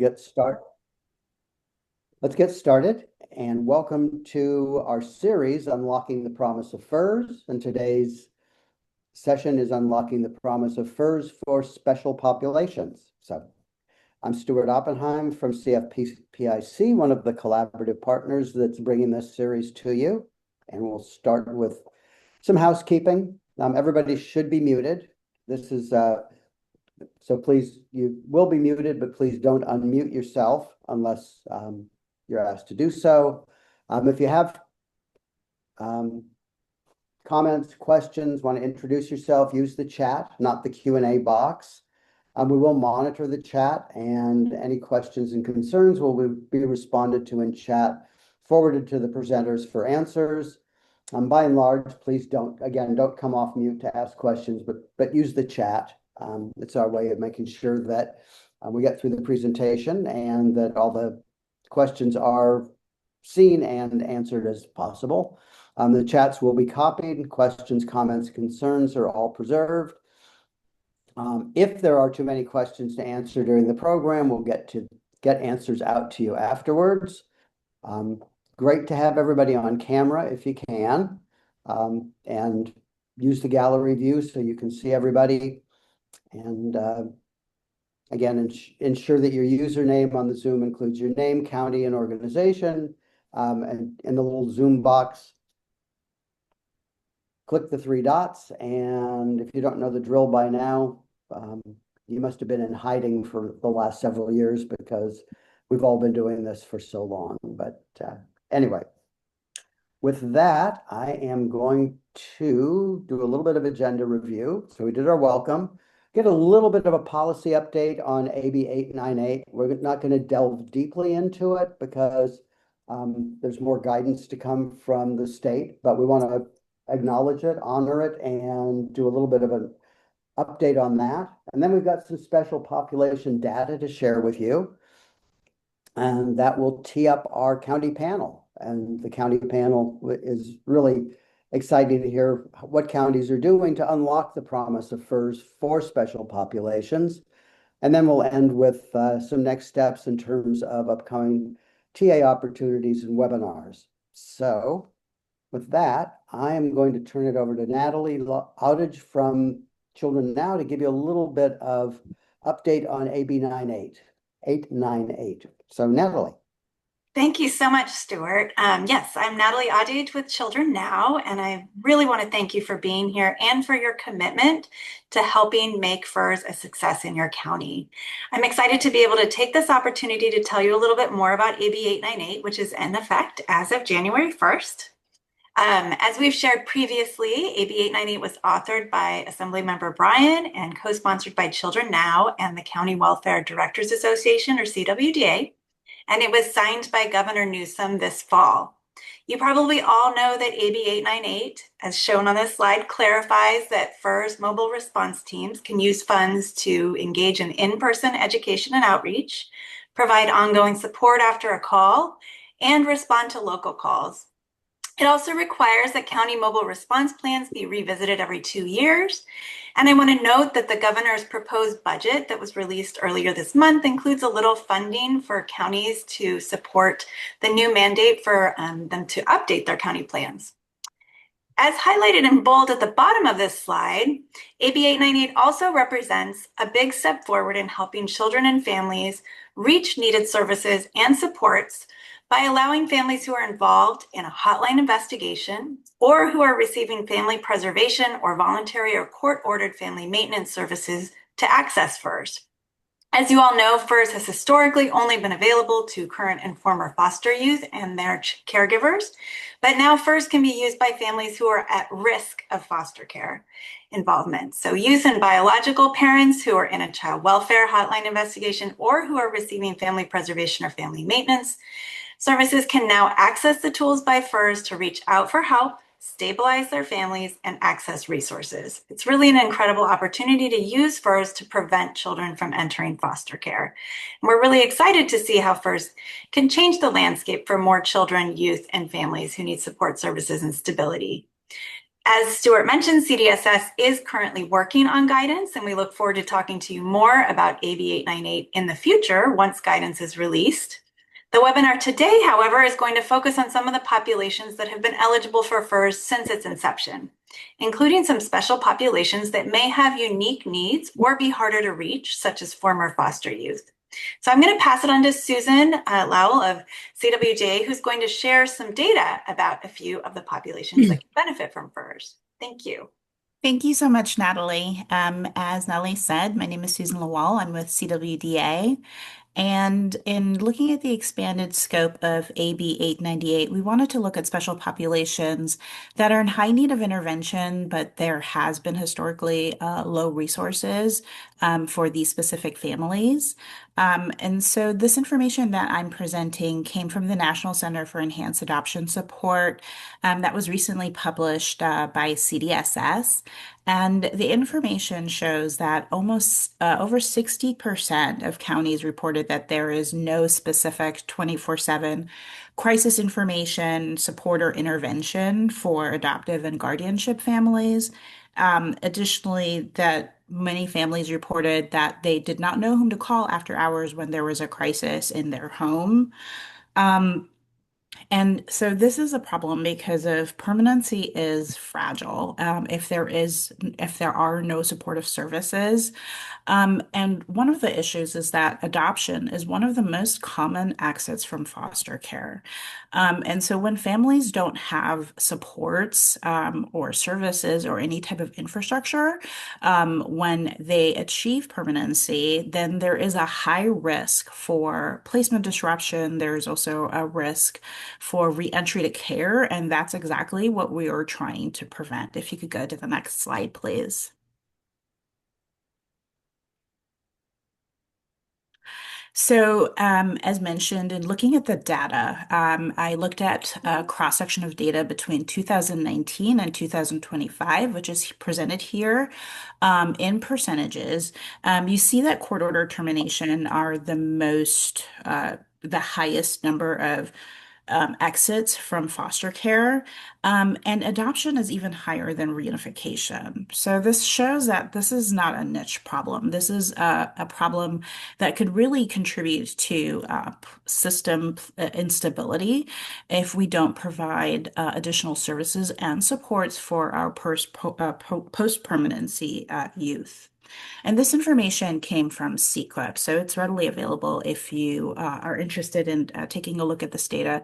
get start. Let's get started and welcome to our series, Unlocking the Promise of FURS. And today's session is Unlocking the Promise of FURS for Special Populations. So I'm Stuart Oppenheim from CFPIC, one of the collaborative partners that's bringing this series to you. And we'll start with some housekeeping. Everybody should be muted. This is so please, you will be muted, but please don't unmute yourself unless you're asked to do so. If you have comments, questions, want to introduce yourself, use the chat, not the Q&A box. We will monitor the chat, and any questions and concerns will be responded to in chat, forwarded to the presenters for answers. By and large, please don't come off mute to ask questions, but use the chat. It's our way of making sure that we get through the presentation and that all the questions are seen and answered as possible. The chats will be copied. Questions, comments, concerns are all preserved. If there are too many questions to answer during the program, we'll get answers out to you afterwards. Great to have everybody on camera if you can, and use the gallery view so you can see everybody. And again, ensure that your username on the Zoom includes your name, county, and organization. And in the little Zoom box, click the three dots. And if you don't know the drill by now, you must have been in hiding for the last several years because we've all been doing this for so long. But anyway, with that, I am going to do a little bit of agenda review. So we did our welcome. Get a little bit of a policy update on AB 898. We're not going to delve deeply into it because there's more guidance to come from the state, but we want to acknowledge it, honor it, and do a little bit of an update on that. And then we've got some special population data to share with you. And that will tee up our county panel. And the county panel is really exciting to hear what counties are doing to unlock the promise of FURS for special populations. And then we'll end with some next steps in terms of upcoming TA opportunities and webinars. So with that, I am going to turn it over to Natalie Outage from Children Now to give you a little bit of update on AB 898. So Natalie. Thank you so much, Stuart. Yes, I'm Natalie Adij with Children Now, and I really want to thank you for being here and for your commitment to helping make FURS a success in your county. I'm excited to be able to take this opportunity to tell you a little bit more about AB 898, which is in effect as of January 1st. As we've shared previously, AB 898 was authored by Assemblymember Bryan and co-sponsored by Children Now and the County Welfare Directors Association, or CWDA. And it was signed by Governor Newsom this fall. You probably all know that AB 898, as shown on this slide, clarifies that FURS mobile response teams can use funds to engage in in-person education and outreach, provide ongoing support after a call, and respond to local calls. It also requires that county mobile response plans be revisited every 2 years. And I want to note that the governor's proposed budget that was released earlier this month includes a little funding for counties to support the new mandate for them to update their county plans. As highlighted in bold at the bottom of this slide, AB 898 also represents a big step forward in helping children and families reach needed services and supports by allowing families who are involved in a hotline investigation or who are receiving family preservation or voluntary or court-ordered family maintenance services to access FURS. As you all know, FURS has historically only been available to current and former foster youth and their caregivers, but now FURS can be used by families who are at risk of foster care involvement. So youth and biological parents who are in a child welfare hotline investigation or who are receiving family preservation or family maintenance services can now access the tools by FURS to reach out for help, stabilize their families, and access resources. It's really an incredible opportunity to use FURS to prevent children from entering foster care. And we're really excited to see how FURS can change the landscape for more children, youth, and families who need support services and stability. As Stuart mentioned, CDSS is currently working on guidance, and we look forward to talking to you more about AB 898 in the future once guidance is released. The webinar today, however, is going to focus on some of the populations that have been eligible for FURS since its inception, including some special populations that may have unique needs or be harder to reach, such as former foster youth. So I'm going to pass it on to Susan Lowell of CWDA, who's going to share some data about a few of the populations that can benefit from FURS. Thank you. Thank you so much, Natalie. As Natalie said, my name is Susan Lawal. I'm with CWDA. And in looking at the expanded scope of AB 898, we wanted to look at special populations that are in high need of intervention, but there has been historically low resources for these specific families. And so this information that I'm presenting came from the National Center for Enhanced Adoption Support that was recently published by CDSS. And the information shows that almost over 60% of counties reported that there is no specific 24/7 crisis information, support, or intervention for adoptive and guardianship families. Additionally, that many families reported that they did not know whom to call after hours when there was a crisis in their home. Um, and so this is a problem because of permanency is fragile. If there are no supportive services, and one of the issues is that adoption is one of the most common exits from foster care. And so when families don't have supports or services or any type of infrastructure, when they achieve permanency, then there is a high risk for placement disruption. There's also a risk for reentry to care, and that's exactly what we are trying to prevent. If you could go to the next slide, please. So, as mentioned, in looking at the data, I looked at a cross-section of data between 2019 and 2025, which is presented here in percentages. You see that court order termination are the highest number of exits from foster care, and adoption is even higher than reunification. So this shows that this is not a niche problem. This is a problem that could really contribute to system instability if we don't provide additional services and supports for our post-permanency youth. And this information came from CEQUIP, so it's readily available if you are interested in taking a look at this data,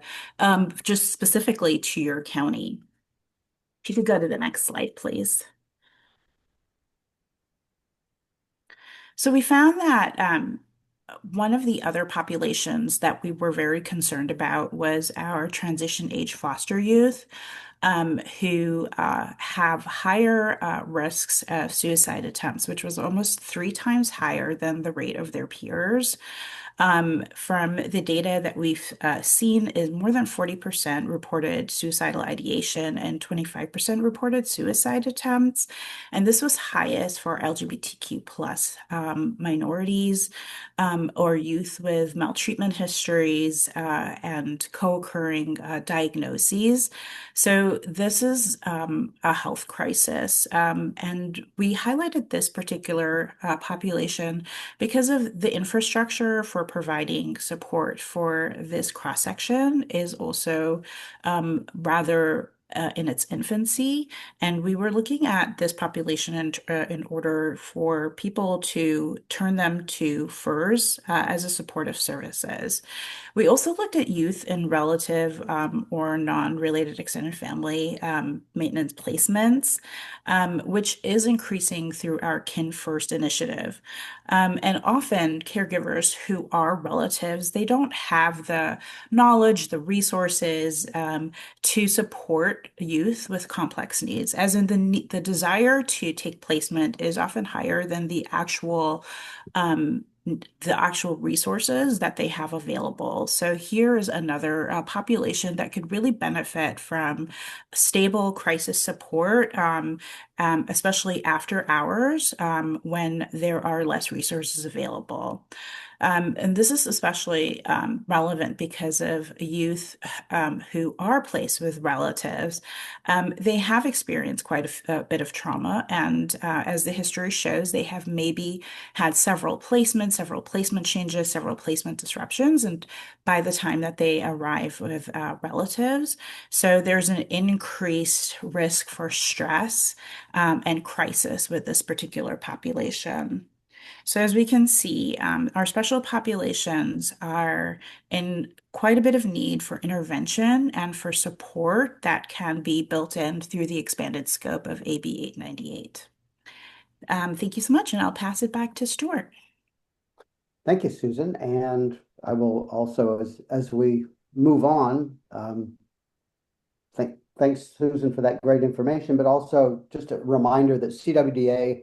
just specifically to your county. If you could go to the next slide, please. So we found that one of the other populations that we were very concerned about was our transition age foster youth. Who have higher risks of suicide attempts, which was almost 3 times higher than the rate of their peers. From the data that we've seen is more than 40% reported suicidal ideation and 25% reported suicide attempts. And this was highest for LGBTQ plus minorities or youth with maltreatment histories and co-occurring diagnoses. So this is a health crisis. And we highlighted this particular population because of the infrastructure for providing support for this cross-section is also rather in its infancy. And we were looking at this population in order for people to turn them to FURS as a supportive services. We also looked at youth in relative or non-related extended family maintenance placements, which is increasing through our Kin First initiative. And often caregivers who are relatives, they don't have the knowledge, the resources to support youth with complex needs, as in the desire to take placement is often higher than the actual resources that they have available. So here is another population that could really benefit from stable crisis support, especially after hours when there are less resources available. And this is especially relevant because of youth who are placed with relatives. They have experienced quite a bit of trauma, and as the history shows, they have maybe had several placements, several placement changes, several placement disruptions, and by the time that they arrive with relatives, so there's an increased risk for stress and crisis with this particular population. So as we can see, our special populations are in quite a bit of need for intervention and for support that can be built in through the expanded scope of AB 898. Thank you so much, and I'll pass it back to Stuart. Thank you, Susan. And I will also, as we move on, thanks, Susan, for that great information, but also just a reminder that CWDA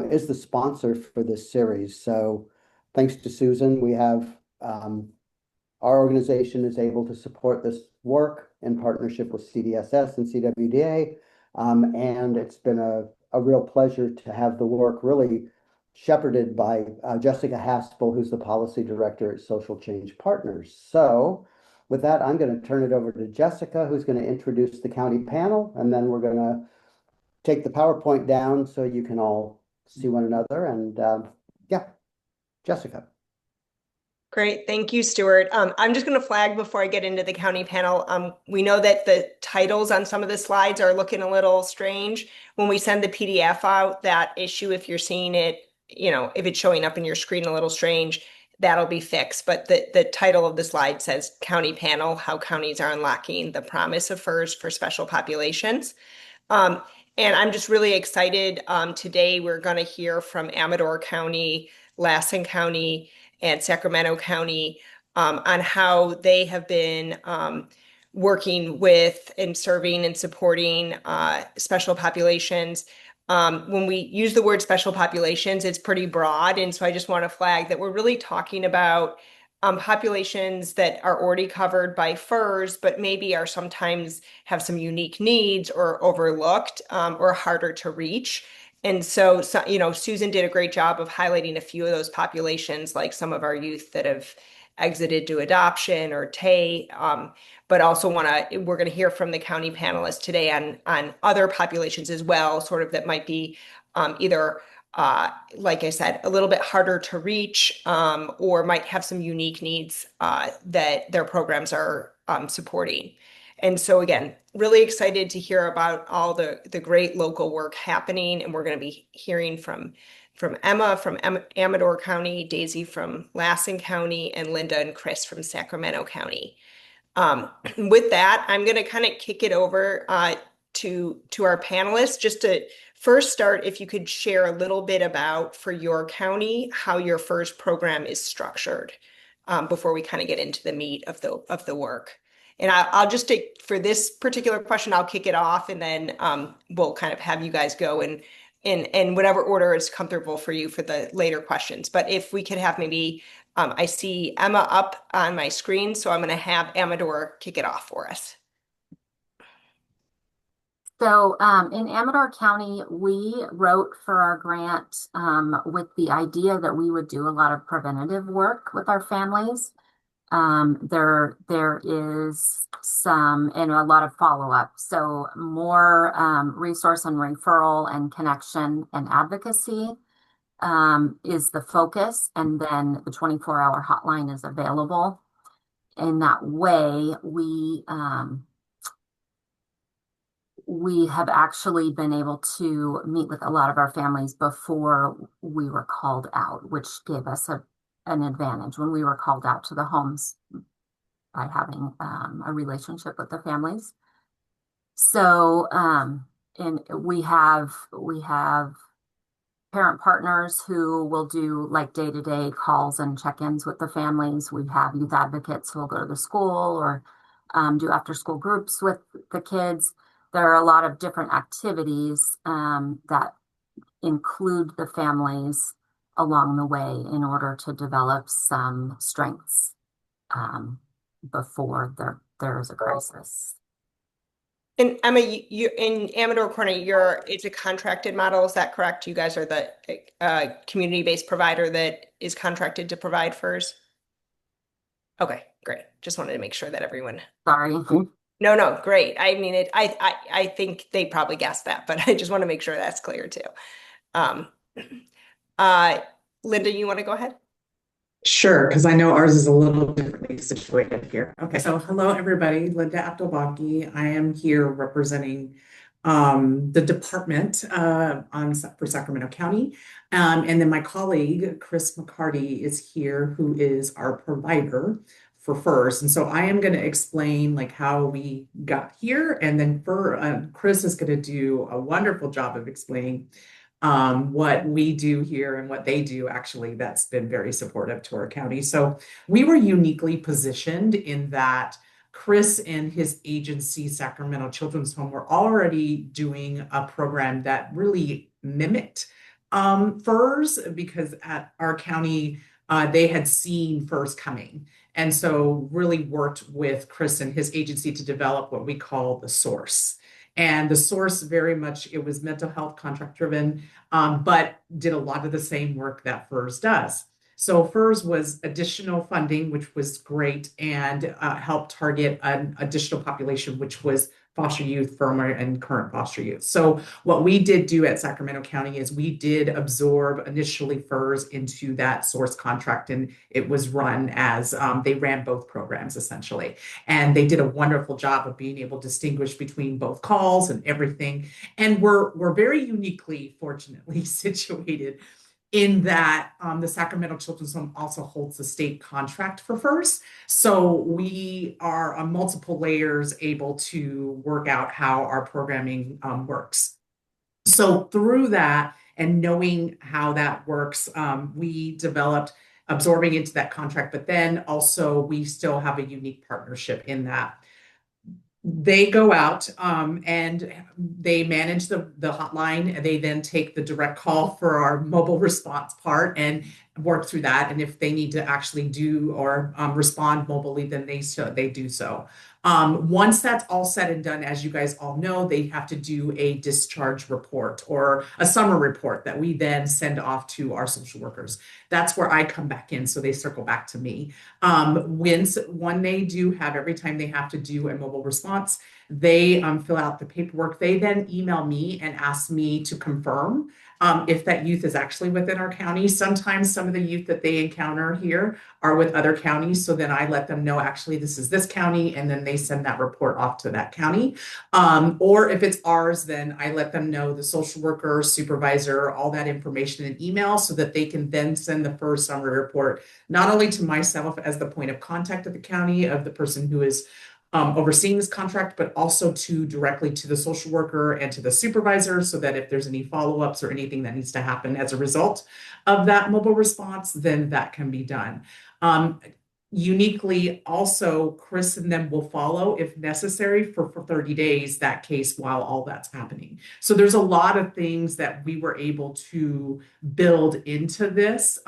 is the sponsor for this series. So thanks to Susan, we have our organization is able to support this work in partnership with CDSS and CWDA. And it's been a real pleasure to have the work really shepherded by Jessica Haspel, who's the policy director at Social Change Partners. So with that, I'm going to turn it over to Jessica, who's going to introduce the county panel, and then we're going to take the PowerPoint down so you can all see one another. And yeah, Jessica. Great. Thank you, Stuart. I'm just going to flag before I get into the county panel. We know that the titles on some of the slides are looking a little strange. When we send the PDF out, that issue, if you're seeing it, if it's showing up in your screen a little strange, that'll be fixed. But the title of the slide says County Panel, How Counties Are Unlocking the Promise of FURS for Special Populations. And I'm just really excited. Today, we're going to hear from Amador County, Lassen County, and Sacramento County on how they have been working with and serving and supporting special populations. When we use the word special populations, it's pretty broad. And so I just want to flag that we're really talking about populations that are already covered by FURS, but maybe are sometimes have some unique needs or overlooked or harder to reach. And so, Susan did a great job of highlighting a few of those populations, like some of our youth that have exited to adoption or TAY, but also we're going to hear from the county panelists today on other populations as well, sort of that might be either like I said, a little bit harder to reach, or might have some unique needs that their programs are supporting. And so again, really excited to hear about all the great local work happening. And we're going to be hearing from Emma from Amador County, Daisy from Lassen County, and Linda and Chris from Sacramento County. With that, I'm going to kind of kick it over to our panelists just to first start, if you could share a little bit about, for your county, how your FURS program is structured before we kind of get into the meat of the work. And I'll just take, for this particular question, I'll kick it off, and then we'll kind of have you guys go in whatever order is comfortable for you for the later questions. But if we could have maybe, I see Emma up on my screen, so I'm going to have Amador kick it off for us. So in Amador County, we wrote for our grant with the idea that we would do a lot of preventative work with our families. There is some, and a lot of follow-up. So more resource and referral and connection and advocacy is the focus. And then the 24-hour hotline is available. In that way, we have actually been able to meet with a lot of our families before we were called out, which gave us an advantage when we were called out to the homes by having a relationship with the families. So, and we have parent partners who will do like day-to-day calls and check-ins with the families. We have youth advocates who will go to the school or do after-school groups with the kids. There are a lot of different activities that include the families along the way in order to develop some strengths before there is a crisis. And Emma, you in Amador Corner, it's a contracted model. Is that correct? You guys are the community-based provider that is contracted to provide FURS? Okay, great. Just wanted to make sure that everyone. Sorry. No, great. I mean, I think they probably guessed that, but I just want to make sure that's clear too. Um, Linda, you want to go ahead? Sure, because I know ours is a little differently situated here. Okay, so hello everybody, Linda Abdelbaki. I am here representing the department for Sacramento County. And then my colleague, Chris McCarty, is here, who is our provider for FURS. And so I am going to explain like how we got here, and then Chris is going to do a wonderful job of explaining what we do here and what they do. Actually, that's been very supportive to our county. So we were uniquely positioned in that Chris and his agency, Sacramento Children's Home, were already doing a program that really mimicked FURS, because at our county, they had seen FURS coming. And so really worked with Chris and his agency to develop what we call the source. And the source very much, it was mental health contract driven, but did a lot of the same work that FURS does. So FURS was additional funding, which was great, and helped target an additional population, which was foster youth, former and current foster youth. So what we did do at Sacramento County is we did absorb initially FURS into that source contract, and it was run as they ran both programs essentially. And they did a wonderful job of being able to distinguish between both calls and everything. And we're very uniquely, fortunately, situated in that the Sacramento Children's Home also holds the state contract for FURS. So we are on multiple layers able to work out how our programming works. So through that and knowing how that works, we developed absorbing into that contract, but then also we still have a unique partnership in that they go out and they manage the hotline. They then take the direct call for our mobile response part and work through that. And if they need to actually do or respond mobilely, then they do so. Once that's all said and done, as you guys all know, they have to do a discharge report or a summary report that we then send off to our social workers. That's where I come back in. So they circle back to me. When they do have, every time they have to do a mobile response, they fill out the paperwork. They then email me and ask me to confirm if that youth is actually within our county. Sometimes some of the youth that they encounter here are with other counties. So then I let them know, actually, this is this county, and then they send that report off to that county. Or if it's ours, then I let them know, the social worker, supervisor, all that information in email, so that they can then send the first summary report, not only to myself as the point of contact at the county of the person who is overseeing this contract, but also directly to the social worker and to the supervisor, so that if there's any follow-ups or anything that needs to happen as a result of that mobile response, then that can be done. Uniquely, also, Chris and them will follow, if necessary, for 30 days, that case while all that's happening. So there's a lot of things that we were able to build into this.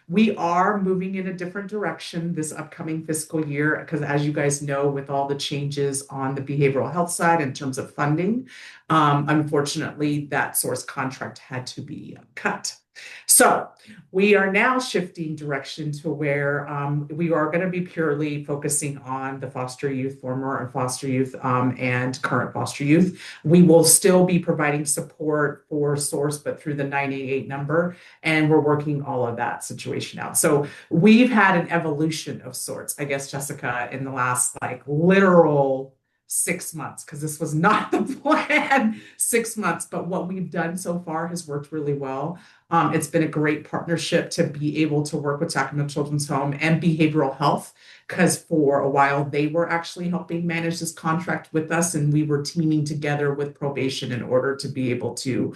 We are moving in a different direction this upcoming fiscal year, because as you guys know, with all the changes on the behavioral health side in terms of funding, unfortunately, that source contract had to be cut. So we are now shifting direction to where we are going to be purely focusing on the foster youth, former and foster youth, and current foster youth. We will still be providing support for source, but through the 988 number, and we're working all of that situation out. So we've had an evolution of sorts, I guess, Jessica, in the last literal 6 months, because this was not the plan 6 months, but what we've done so far has worked really well. It's been a great partnership to be able to work with Sacramento Children's Home and behavioral health, because for a while they were actually helping manage this contract with us, and we were teaming together with probation in order to be able to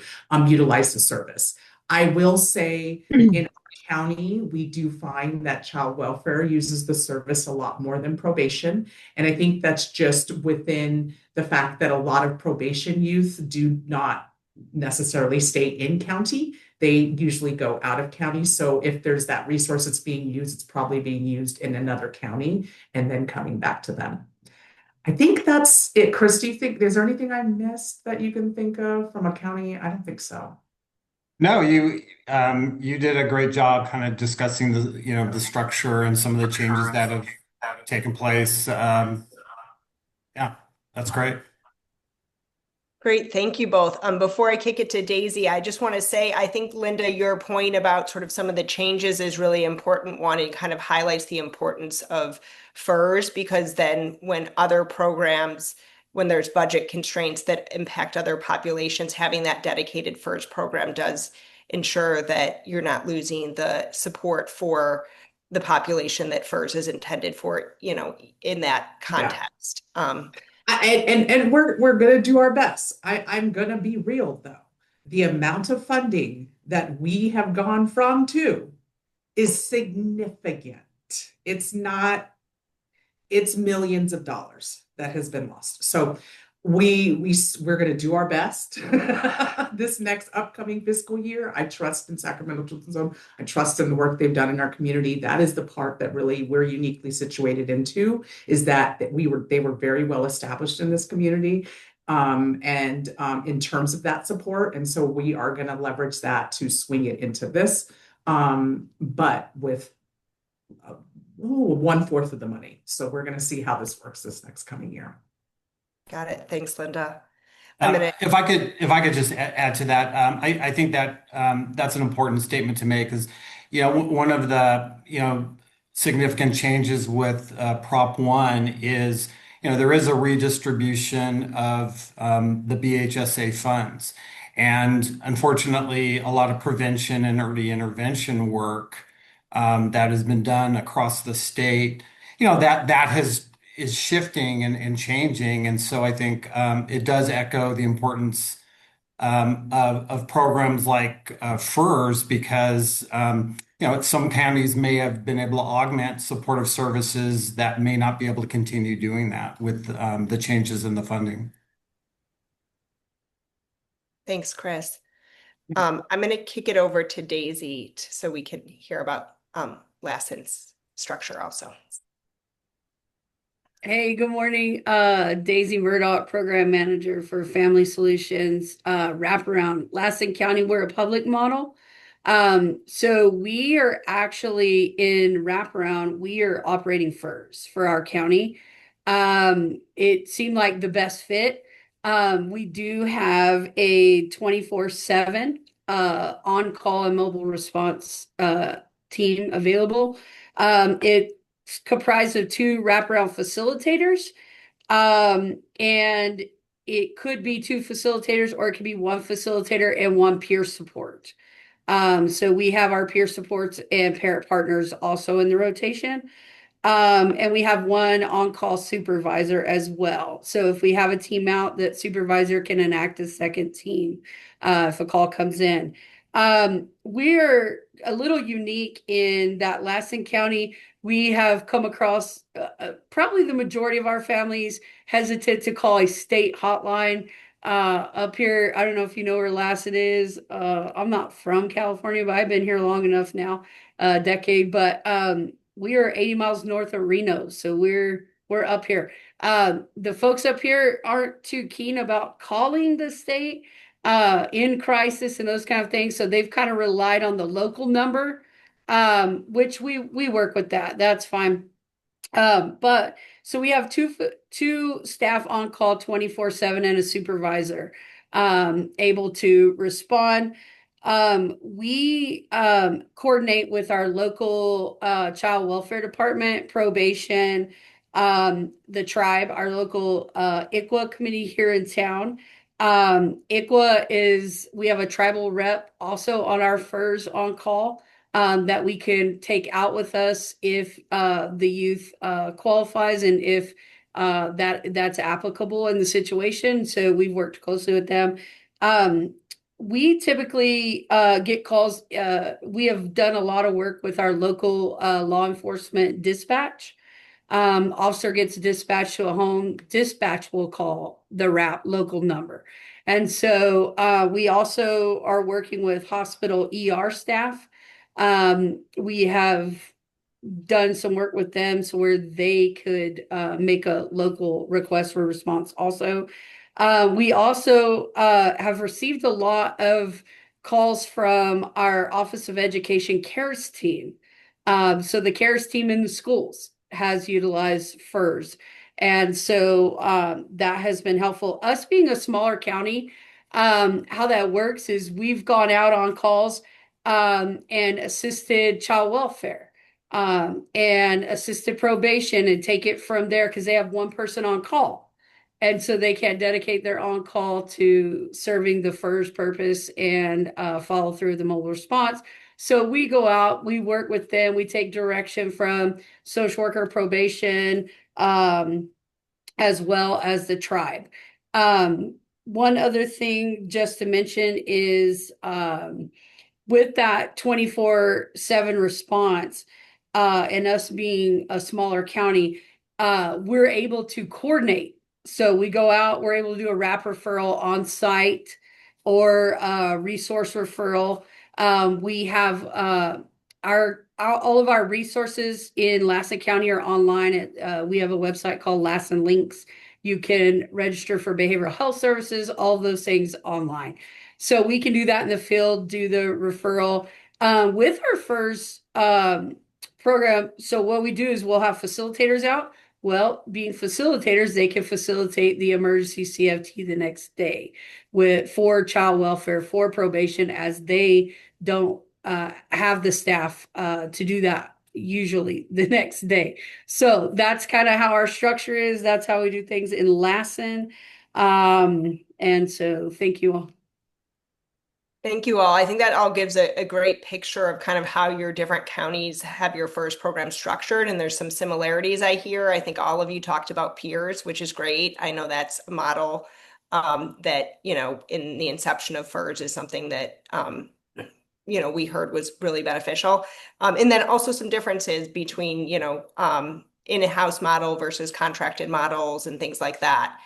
utilize the service. I will say in our county, we do find that child welfare uses the service a lot more than probation. And I think that's just within the fact that a lot of probation youth do not necessarily stay in county. They usually go out of county. So if there's that resource that's being used, it's probably being used in another county and then coming back to them. I think that's it. Chris, do you think, is there anything I missed that you can think of from a county? I don't think so. No, you did a great job kind of discussing the structure and some of the changes that have taken place. Yeah, that's great. Great, thank you both. Before I kick it to Daisy, I just want to say, I think, Linda, your point about sort of some of the changes is really important one. It kind of highlights the importance of FURS, because then when other programs, when there's budget constraints that impact other populations, having that dedicated FURS program does ensure that you're not losing the support for the population that FURS is intended for, in that context. And we're gonna do our best. I'm gonna be real though. The amount of funding that we have gone from to is significant. It's not, it's millions of dollars that has been lost. So we're going to do our best this next upcoming fiscal year. I trust in Sacramento Children's Home. I trust in the work they've done in our community. That is the part that really we're uniquely situated into, is that they were very well established in this community. In terms of that support. And so we are going to leverage that to swing it into this, but with 1/4 of the money. So we're going to see how this works this next coming year. Got it. Thanks, Linda. If I could just add to that, I think that that's an important statement to make, because one of the significant changes with Prop 1 is there is a redistribution of the BHSA funds, and unfortunately, a lot of prevention and early intervention work that has been done across the state, that is shifting and changing. And so I think it does echo the importance of programs like FURS, because some counties may have been able to augment supportive services that may not be able to continue doing that with the changes in the funding. Thanks, Chris. I'm going to kick it over to Daisy so we can hear about Lassen's structure also. Hey, good morning. Daisy Murdoch, Program Manager for Family Solutions, Wraparound. Lassen County, we're a public model. So we are actually in Wraparound, we are operating FURS for our county. It seemed like the best fit. We do have a 24/7 on-call and mobile response team available. It's comprised of 2 wraparound facilitators, and it could be 2 facilitators, or it could be 1 facilitator and 1 peer support. So we have our peer supports and parent partners also in the rotation. And we have 1 on-call supervisor as well. So if we have a team out, that supervisor can enact a second team if a call comes in. We're a little unique in that Lassen County, we have come across probably the majority of our families hesitant to call a state hotline. Up here, I don't know if you know where Lassen is. I'm not from California, but I've been here long enough now, a decade. But we are 80 miles north of Reno, so we're up here. The folks up here aren't too keen about calling the state in crisis and those kind of things, so they've kind of relied on the local number, which we work with that. That's fine. But so we have two staff on call 24/7 and a supervisor able to respond. We coordinate with our local child welfare department, probation, the tribe, our local ICWA committee here in town. ICWA we have a tribal rep also on our FURS on call that we can take out with us if the youth qualifies and if that's applicable in the situation. So we've worked closely with them. We typically get calls. We have done a lot of work with our local law enforcement dispatch. Officer gets dispatched to a home, dispatch will call the RAP local number. And so we also are working with hospital ER staff. We have done some work with them so where they could make a local request for response also. We also have received a lot of calls from our Office of Education CARES team. So the CARES team in the schools has utilized FURS. And so that has been helpful. Us being a smaller county, how that works is we've gone out on calls and assisted child welfare and assisted probation and take it from there because they have one person on call. And so they can't dedicate their on call to serving the FURS purpose and follow through the mobile response. So we go out, we work with them, we take direction from social worker probation, as well as the tribe. One other thing just to mention is with that 24/7 response, and us being a smaller county, we're able to coordinate. So we go out, we're able to do a RAP referral on site or a resource referral. We have all of our resources in Lassen County are online. We have a website called Lassen Links. You can register for behavioral health services, all of those things online. So we can do that in the field, do the referral. With our FURS program, so what we do is we'll have facilitators out. Well, being facilitators, they can facilitate the emergency CFT the next day for child welfare, for probation, as they don't have the staff to do that usually the next day. So that's kind of how our structure is. That's how we do things in Lassen. And so thank you all. Thank you all. I think that all gives a great picture of kind of how your different counties have your FURS program structured. And there's some similarities I hear. I think all of you talked about peers, which is great. I know that's a model that, in the inception of FURS is something that, we heard was really beneficial. And then also some differences between, in-house model versus contracted models and things like that.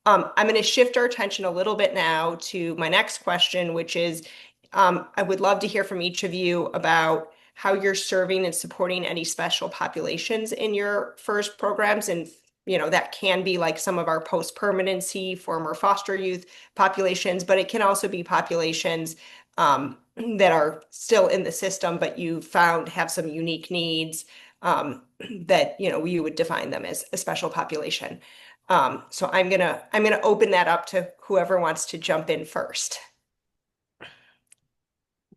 I'm going to shift our attention a little bit now to my next question, which is I would love to hear from each of you about how you're serving and supporting any special populations in your FURS programs. And, that can be like some of our post-permanency, former foster youth populations, but it can also be populations that are still in the system, but you found have some unique needs that, you would define them as a special population. So I'm gonna open that up to whoever wants to jump in first.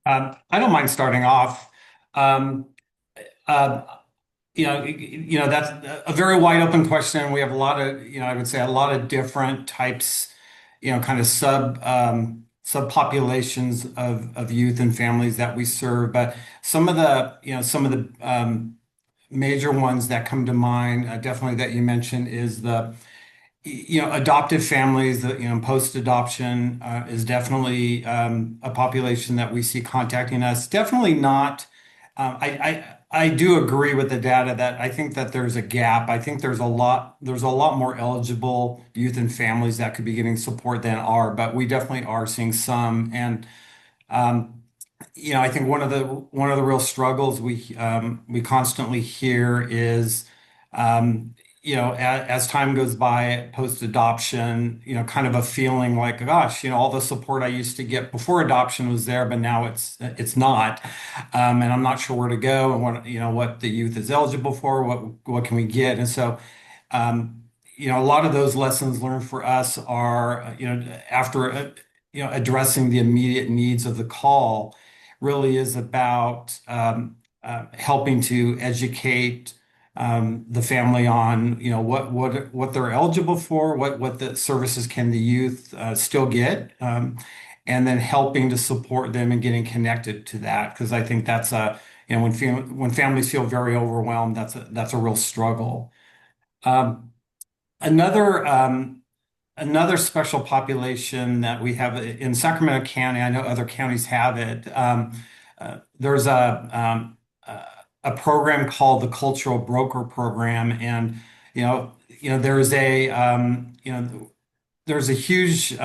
I don't mind starting off. That's a very wide open question. We have a lot of, I would say a lot of different types, kind of subpopulations of youth and families that we serve. But some of the major ones that come to mind, definitely that you mentioned, is the adoptive families. That post-adoption is definitely a population that we see contacting us. Definitely not. I do agree with the data that I think that there's a gap. I think there's a lot more eligible youth and families that could be getting support than are, but we definitely are seeing some. And I think one of the real struggles we constantly hear is as time goes by post-adoption, kind of a feeling like, gosh, all the support I used to get before adoption was there, but now it's not. And I'm not sure where to go and what the youth is eligible for, what can we get? And so, a lot of those lessons learned for us are, after, addressing the immediate needs of the call really is about helping to educate the family on what they're eligible for, what the services can the youth still get, and then helping to support them and getting connected to that, because I think that's when families feel very overwhelmed, that's a real struggle. Another special population that we have in Sacramento County, I know other counties have it. There's a program called the Cultural Broker Program, and there's a huge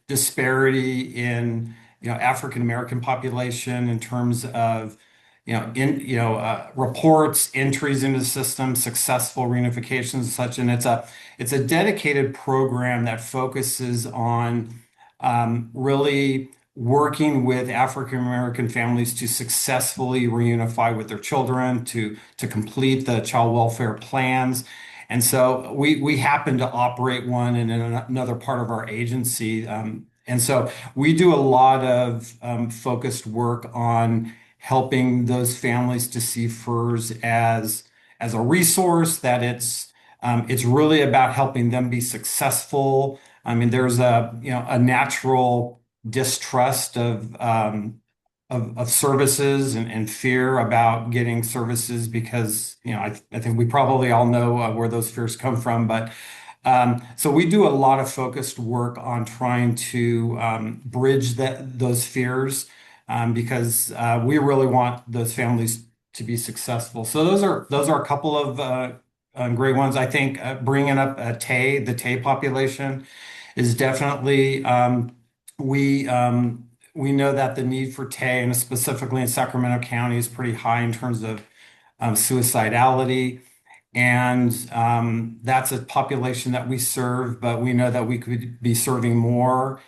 disparity in African American population in terms of reports, entries into the system, successful reunifications and such. And it's a dedicated program that focuses on really working with African American families to successfully reunify with their children, to complete the child welfare plans. And so we happen to operate one in another part of our agency. And so we do a lot of focused work on helping those families to see FURS as a resource, that it's really about helping them be successful. I mean, there's a natural distrust of services and fear about getting services because I think we probably all know where those fears come from. But so we do a lot of focused work on trying to bridge those fears because we really want those families to be successful. So those are a couple of great ones. I think bringing up the Tay population is definitely we we know that the need for Tay, and specifically in Sacramento County, is pretty high in terms of suicidality. And that's a population that we serve, but we know that we could be serving more.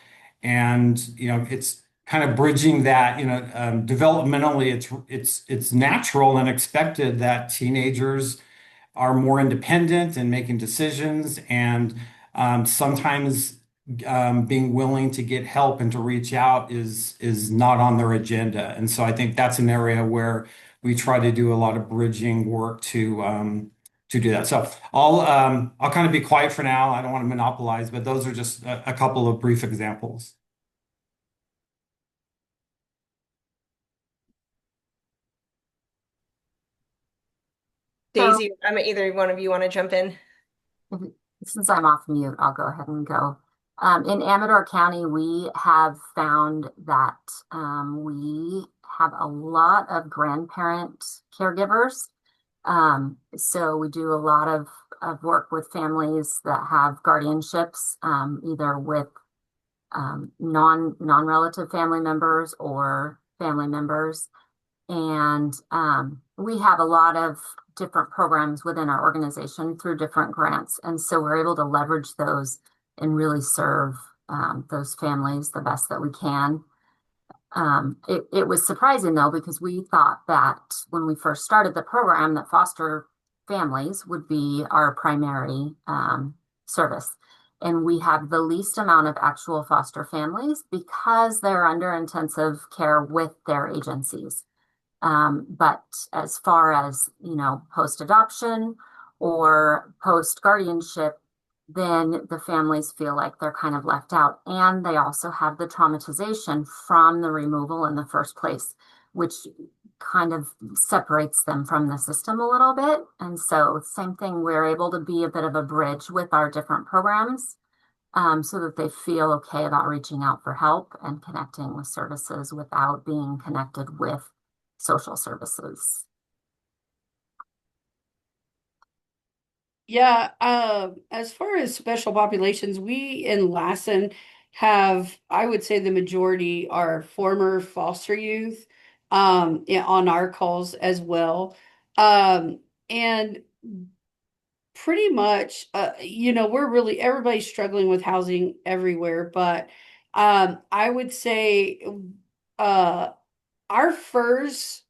And it's kind of bridging that. Developmentally, it's natural and expected that teenagers are more independent in making decisions, and sometimes being willing to get help and to reach out is not on their agenda. And so I think that's an area where we try to do a lot of bridging work to do that. So I'll kind of be quiet for now. I don't want to monopolize, but those are just a couple of brief examples. Daisy, either one of you want to jump in? Since I'm off mute, I'll go ahead and go. In Amador County, we have found that we have a lot of grandparent caregivers. So we do a lot of work with families that have guardianships, either with non-relative family members or family members. And we have a lot of different programs within our organization through different grants. And so we're able to leverage those and really serve those families the best that we can. It was surprising though, because we thought that when we first started the program that foster families would be our primary service. And we have the least amount of actual foster families because they're under intensive care with their agencies. But as far as, post-adoption or post-guardianship, then the families feel like they're kind of left out. And they also have the traumatization from the removal in the first place, which kind of separates them from the system a little bit. And so same thing, we're able to be a bit of a bridge with our different programs so that they feel okay about reaching out for help and connecting with services without being connected with social services. Yeah, as far as special populations, we in Lassen have, I would say the majority are former foster youth on our calls as well. And pretty much, everybody's struggling with housing everywhere, but I would say our FURS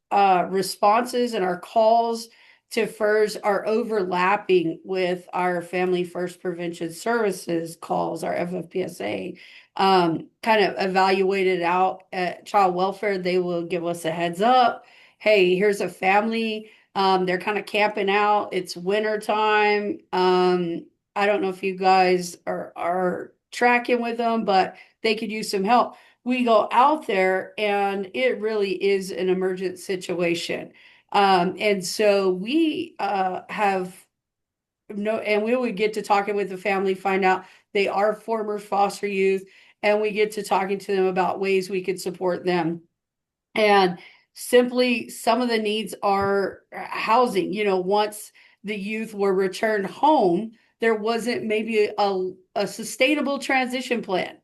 responses and our calls to FURS are overlapping with our Family First Prevention Services calls, our FFPSA. Kind of evaluated out at child welfare, they will give us a heads up. Hey, here's a family. They're kind of camping out. It's winter time. I don't know if you guys are tracking with them, but they could use some help. We go out there and it really is an emergent situation. And so we and we would get to talking with the family, find out they are former foster youth, and we get to talking to them about ways we could support them. And simply some of the needs are housing. Once the youth were returned home, there wasn't maybe a sustainable transition plan.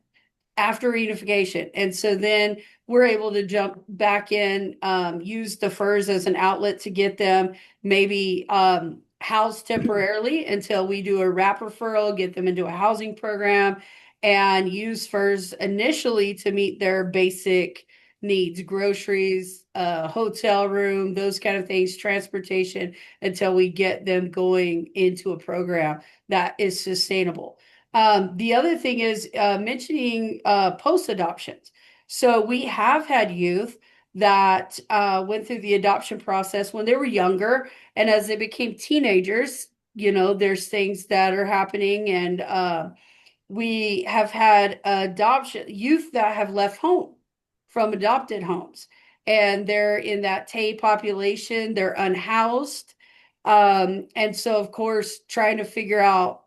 after reunification. And so then we're able to jump back in, use the FURS as an outlet to get them maybe housed temporarily until we do a wrap referral, get them into a housing program, and use FURS initially to meet their basic needs, groceries, hotel room, those kind of things, transportation, until we get them going into a program that is sustainable. The other thing is mentioning post adoptions. So we have had youth that went through the adoption process when they were younger, and as they became teenagers, there's things that are happening, and we have had adoption youth that have left home from adopted homes, and they're in that TAY population, they're unhoused. And so, of course, trying to figure out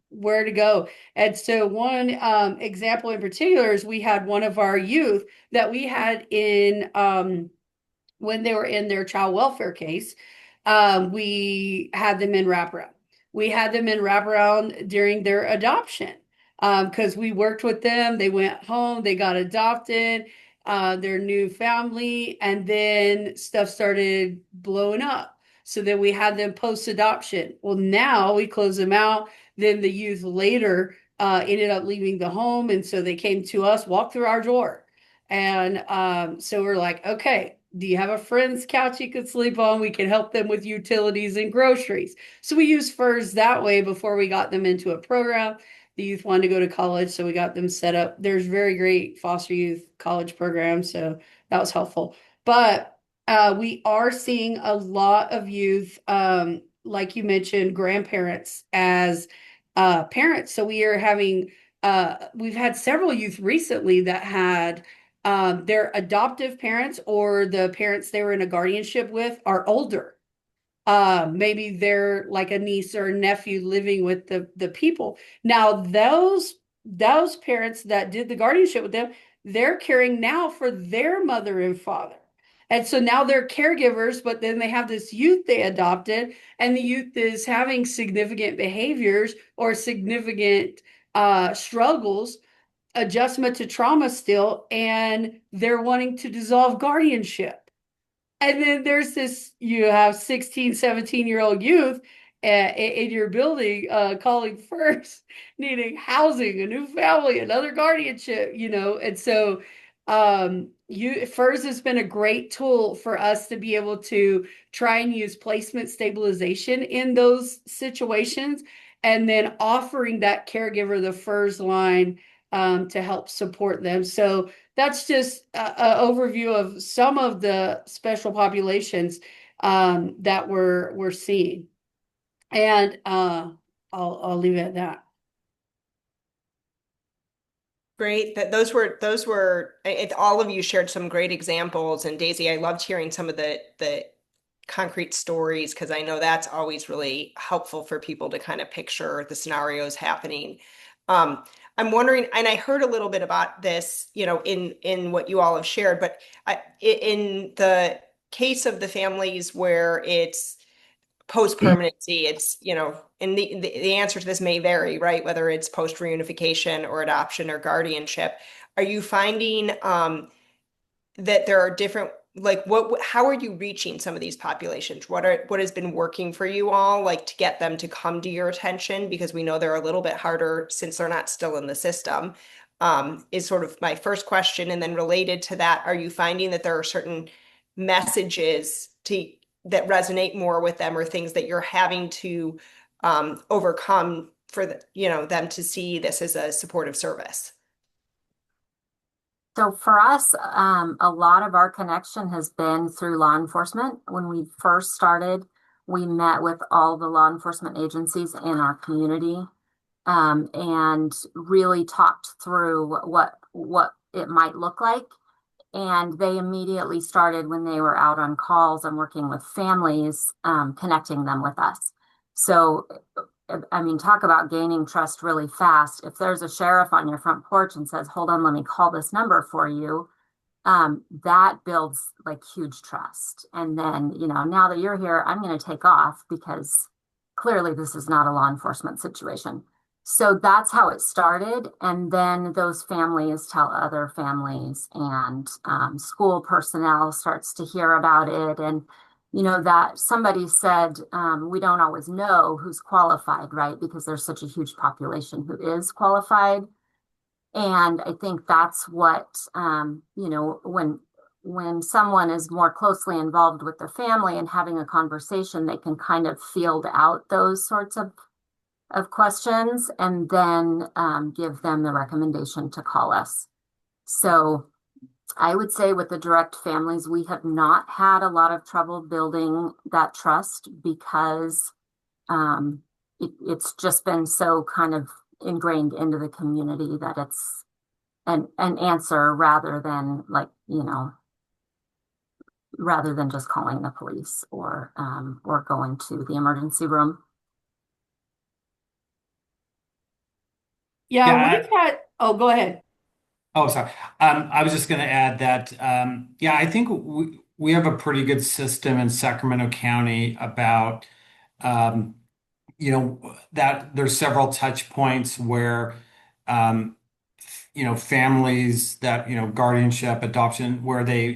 where to go. And so, one example in particular is we had one of our youth that we had in when they were in their child welfare case. We had them in wraparound. We had them in wraparound during their adoption because we worked with them. They went home, they got adopted, their new family, and then stuff started blowing up. So then we had them post adoption. Well, now we close them out. Then the youth later ended up leaving the home. And so they came to us, walked through our door. And so we're like, okay, do you have a friend's couch you could sleep on? We can help them with utilities and groceries. So we used FURS that way before we got them into a program. The youth wanted to go to college, so we got them set up. There's very great foster youth college programs, so that was helpful. But we are seeing a lot of youth, like you mentioned, grandparents as parents. So we are having, we've had several youth recently that had their adoptive parents or the parents they were in a guardianship with are older. Maybe they're like a niece or a nephew living with the people. Now those parents that did the guardianship with them, they're caring now for their mother and father. And so now they're caregivers, but then they have this youth they adopted, and the youth is having significant behaviors or significant struggles, adjustment to trauma still, and they're wanting to dissolve guardianship. And then there's this, you have 16, 17-year-old youth in your building calling FIRST, needing housing, a new family, another guardianship, And so FIRST has been a great tool for us to be able to try and use placement stabilization in those situations, and then offering that caregiver the FIRST line to help support them. So that's just an overview of some of the special populations that we're seeing. And I'll leave it at that. Great. Those were all of you shared some great examples. And Daisy, I loved hearing some of the concrete stories, because I know that's always really helpful for people to kind of picture the scenarios happening. I'm wondering, and I heard a little bit about this, in what you all have shared, but in the case of the families where it's post-permanency, it's, and the answer to this may vary, right? Whether it's post-reunification or adoption or guardianship. Are you finding that there are different, like how are you reaching some of these populations? What has been working for you all, like to get them to come to your attention? Because we know they're a little bit harder since they're not still in the system, is sort of my first question. And then related to that, are you finding that there are certain messages that resonate more with them, or things that you're having to overcome for them to see this as a supportive service? So for us, a lot of our connection has been through law enforcement. When we first started, we met with all the law enforcement agencies in our community, and really talked through what it might look like. And they immediately started, when they were out on calls and working with families, connecting them with us. So I mean, talk about gaining trust really fast. If there's a sheriff on your front porch and says, hold on, let me call this number for you, that builds like huge trust. And then, now that you're here, I'm going to take off because clearly this is not a law enforcement situation. So that's how it started. And then those families tell other families, and school personnel starts to hear about it. And, that somebody said, we don't always know who's qualified, right? Because there's such a huge population who is qualified. And I think that's what, when someone is more closely involved with the family and having a conversation, they can kind of field out those sorts of questions, and then give them the recommendation to call us. So I would say with the direct families, we have not had a lot of trouble building that trust because it's just been so kind of ingrained into the community that it's an answer rather than rather than just calling the police or going to the emergency room. Yeah, Yeah. we've had, oh, go ahead. Oh, sorry. I was just going to add that, yeah, I think we have a pretty good system in Sacramento County about, that there's several touch points where, um, families that, guardianship, adoption, where they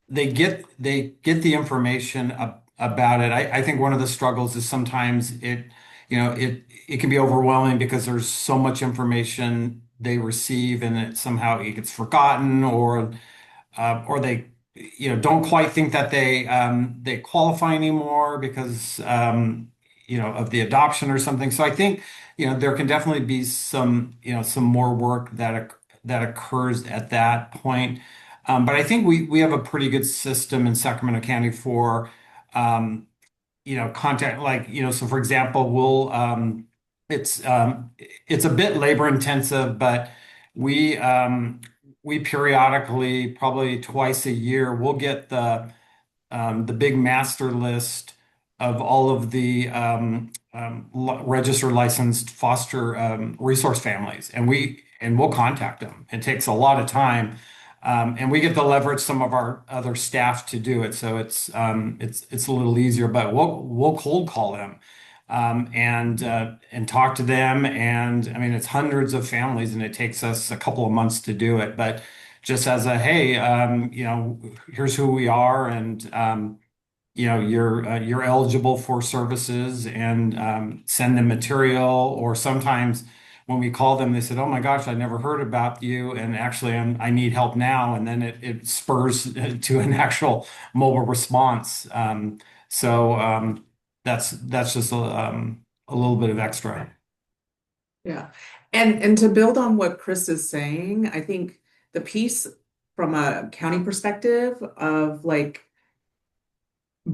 get the information about it. I think one of the struggles is sometimes it can be overwhelming because there's so much information they receive and it gets forgotten, or they don't quite think that they qualify anymore because of the adoption or something. So I think there can definitely be some more work that occurs at that point. But I think we have a pretty good system in Sacramento County for contact, like, so for example, it's it's a bit labor intensive, but we we periodically, probably twice a year, we'll get the big master list of all of the registered licensed foster resource families, and we'll contact them. It takes a lot of time, and we get to leverage some of our other staff to do it, so it's a little easier. But we'll cold call them, and talk to them, and I mean it's hundreds of families, and it takes us a couple of months to do it, but just as a hey, here's who we are, and you're eligible for services, and send them material. Or sometimes when we call them, they said, "Oh my gosh, I never heard about you, and actually I need help now," and then it spurs to an actual mobile response. So that's just a little bit of extra. Yeah. And to build on what Chris is saying, I think the piece from a county perspective of like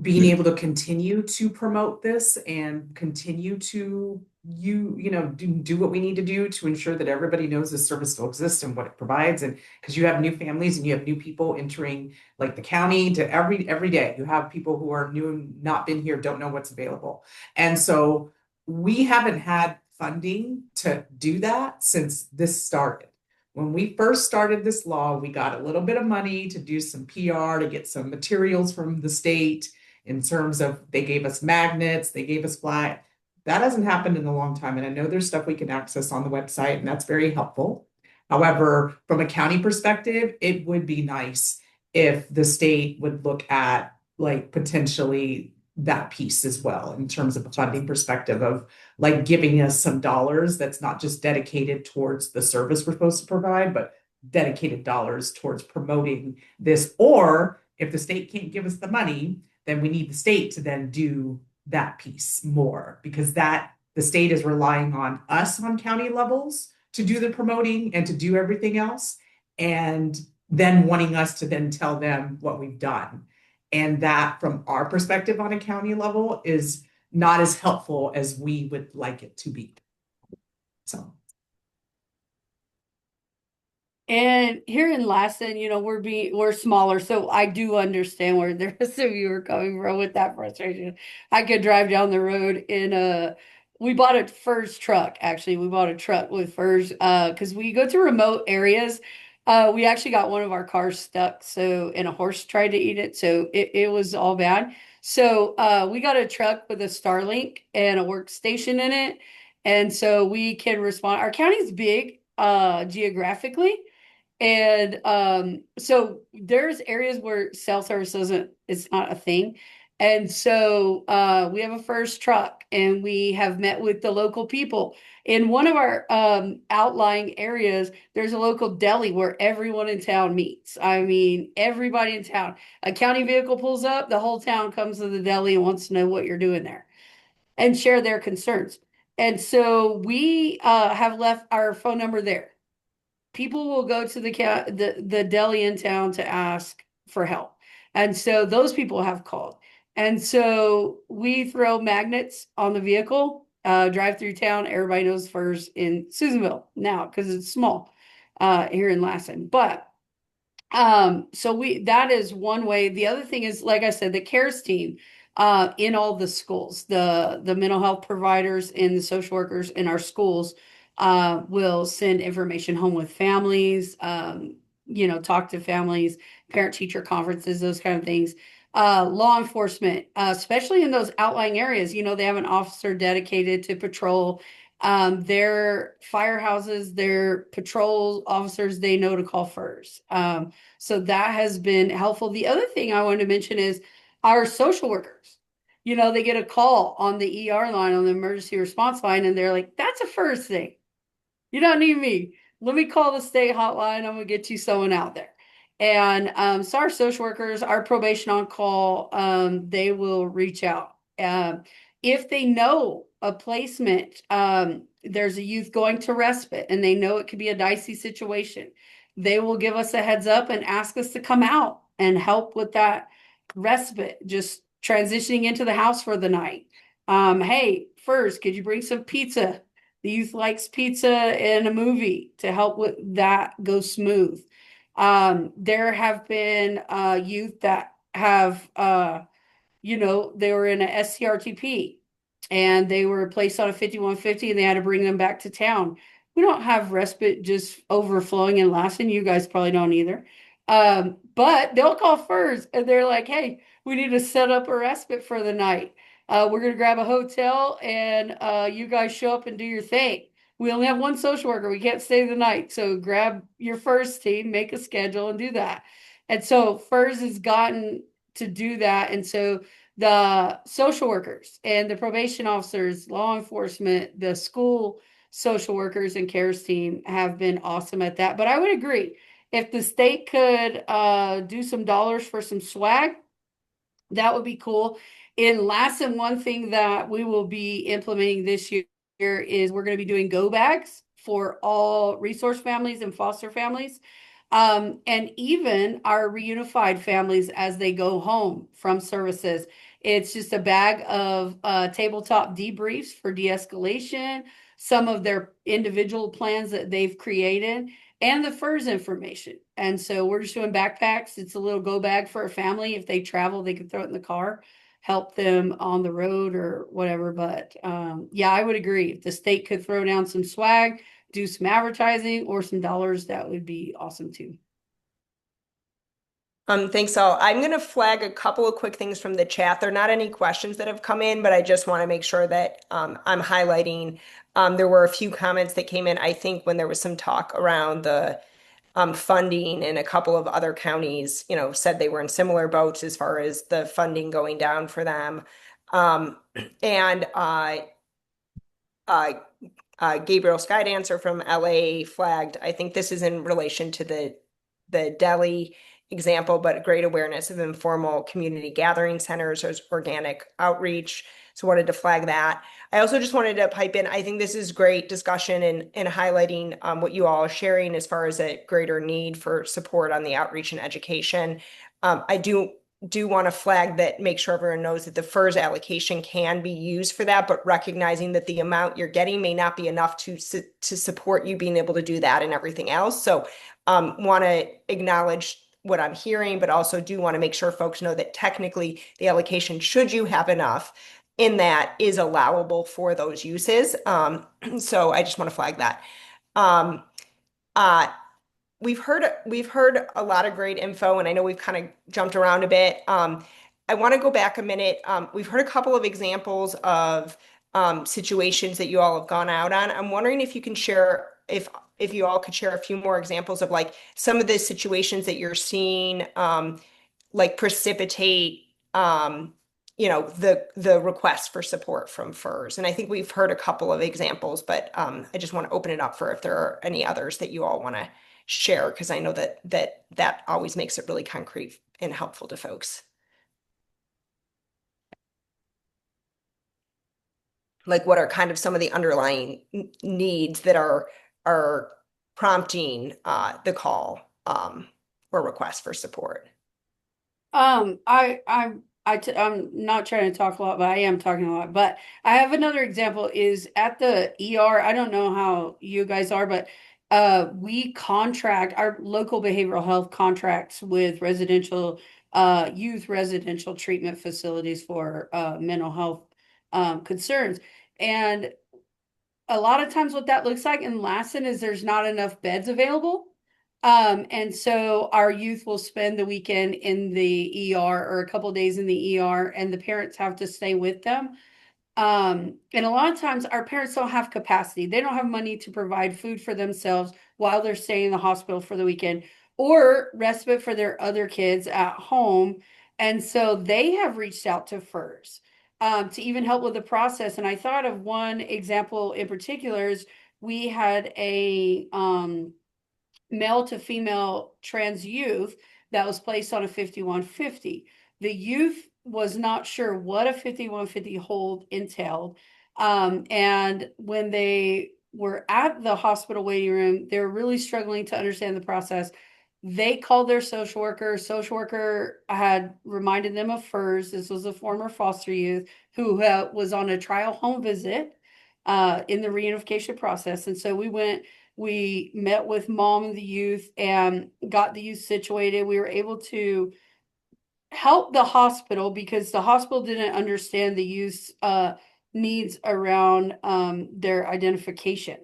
being able to continue to promote this and continue to do what we need to do to ensure that everybody knows this service still exists and what it provides. And because you have new families and you have new people entering like the county to every day, you have people who are new and not been here, don't know what's available. And so we haven't had funding to do that since this started. When we first started this law, we got a little bit of money to do some PR, to get some materials from the state in terms of they gave us magnets, they gave us flag. That hasn't happened in a long time. And I know there's stuff we can access on the website, and that's very helpful. However, from a county perspective, it would be nice if the state would look at like potentially that piece as well in terms of a funding perspective of like giving us some dollars that's not just dedicated towards the service we're supposed to provide, but dedicated dollars towards promoting this. Or if the state can't give us the money, then we need the state to then do that piece more, because that the state is relying on us on county levels to do the promoting and to do everything else, and then wanting us to then tell them what we've done. And that from our perspective on a county level is not as helpful as we would like it to be. So. And here in Lassen, we're smaller, so I do understand where the rest of you are coming from with that frustration. I could drive down the road we bought a FURS truck, actually. We bought a truck with FURS, because we go to remote areas. We actually got one of our cars stuck, and a horse tried to eat it, so it was all bad. So we got a truck with a Starlink and a workstation in it. And so we can respond. Our county's big geographically. And so there's areas where cell service isn't, it's not a thing. And so we have a FURS truck and we have met with the local people. In one of our outlying areas, there's a local deli where everyone in town meets. I mean, everybody in town. A county vehicle pulls up, the whole town comes to the deli and wants to know what you're doing there and share their concerns. And so we have left our phone number there. People will go to the deli in town to ask for help. And so those people have called. And so we throw magnets on the vehicle, drive through town. Everybody knows FURS in Susanville now because it's small here in Lassen. But so that is one way. The other thing is, like I said, the CARES team in all the schools, the mental health providers and the social workers in our schools will send information home with families, talk to families, parent teacher conferences, those kind of things. Law enforcement, especially in those outlying areas, they have an officer dedicated to patrol. Their firehouses, their patrol officers, they know to call FURS. So that has been helpful. The other thing I wanted to mention is our social workers. They get a call on the ER line, on the emergency response line, and they're like, that's a FURS thing. You don't need me. Let me call the state hotline. I'm gonna get you someone out there. And so our social workers, our probation on call, they will reach out. If they know a placement, there's a youth going to respite and they know it could be a dicey situation, they will give us a heads up and ask us to come out and help with that respite, just transitioning into the house for the night. Hey, first, could you bring some pizza? The youth likes pizza and a movie to help with that go smooth. There have been youth that have, they were in a SCRTP and they were placed on a 5150 and they had to bring them back to town. We don't have respite just overflowing in Lassen. You guys probably don't either. But they'll call FURS and they're like, hey, we need to set up a respite for the night. We're going to grab a hotel and you guys show up and do your thing. We only have one social worker. We can't stay the night. So grab your FURS team, make a schedule and do that. And so FURS has gotten to do that. And so the social workers and the probation officers, law enforcement, the school social workers and CARES team have been awesome at that. But I would agree, if the state could do some dollars for some swag, that would be cool. In Lassen, one thing that we will be implementing this year is we're going to be doing go bags for all resource families and foster families. And even our reunified families as they go home from services. It's just a bag of tabletop debriefs for de-escalation, some of their individual plans that they've created, and the FURS information. And so we're just doing backpacks. It's a little go bag for a family. If they travel, they can throw it in the car, help them on the road or whatever. But yeah, I would agree. If the state could throw down some swag, do some advertising or some dollars, that would be awesome too. Thanks all. I'm going to flag a couple of quick things from the chat. There are not any questions that have come in, but I just want to make sure that I'm highlighting. There were a few comments that came in, I think, when there was some talk around the funding, and a couple of other counties, said they were in similar boats as far as the funding going down for them. And Gabriel Skydancer from LA flagged, I think this is in relation to the deli example, but great awareness of informal community gathering centers as organic outreach. So wanted to flag that. I also just wanted to pipe in, I think this is great discussion and highlighting what you all are sharing as far as a greater need for support on the outreach and education. I do want to flag that, make sure everyone knows that the FURS allocation can be used for that, but recognizing that the amount you're getting may not be enough to support you being able to do that and everything else. So want to acknowledge what I'm hearing, but also do want to make sure folks know that technically the allocation, should you have enough in that, is allowable for those uses. So I just want to flag that. We've heard a lot of great info, and I know we've kind of jumped around a bit. I want to go back a minute. We've heard a couple of examples of situations that you all have gone out on. I'm wondering if you can share, if you all could share a few more examples of like some of the situations that you're seeing like precipitate the request for support from FURS. And I think we've heard a couple of examples, but I just want to open it up for if there are any others that you all want to share, because I know that always makes it really concrete and helpful to folks. Like what are kind of some of the underlying needs that are prompting the call or request for support? I'm not trying to talk a lot, but I am talking a lot. But I have another example is at the ER. I don't know how you guys are, but we contract, our local behavioral health contracts with residential youth residential treatment facilities for mental health concerns. And a lot of times what that looks like in Lassen is there's not enough beds available. And so our youth will spend the weekend in the ER or a couple days in the ER, and the parents have to stay with them. And a lot of times our parents don't have capacity. They don't have money to provide food for themselves while they're staying in the hospital for the weekend or respite for their other kids at home. And so they have reached out to FURS to even help with the process. And I thought of one example in particular is we had a male to female trans youth that was placed on a 5150. The youth was not sure what a 5150 hold entailed. And when they were at the hospital waiting room, they were really struggling to understand the process. They called their social worker. Social worker had reminded them of FURS. This was a former foster youth who was on a trial home visit in the reunification process. And so we met with mom and the youth and got the youth situated. We were able to help the hospital because the hospital didn't understand the youth's needs around their identification.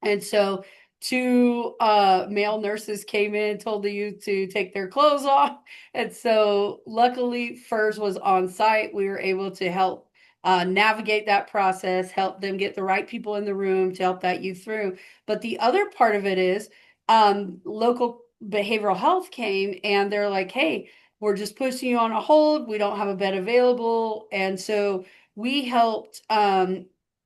And so two male nurses came in, told the youth to take their clothes off. And so luckily FURS was on site. We were able to help navigate that process, help them get the right people in the room to help that youth through. But the other part of it is local behavioral health came and they're like, hey, we're just pushing you on a hold. We don't have a bed available. And so we helped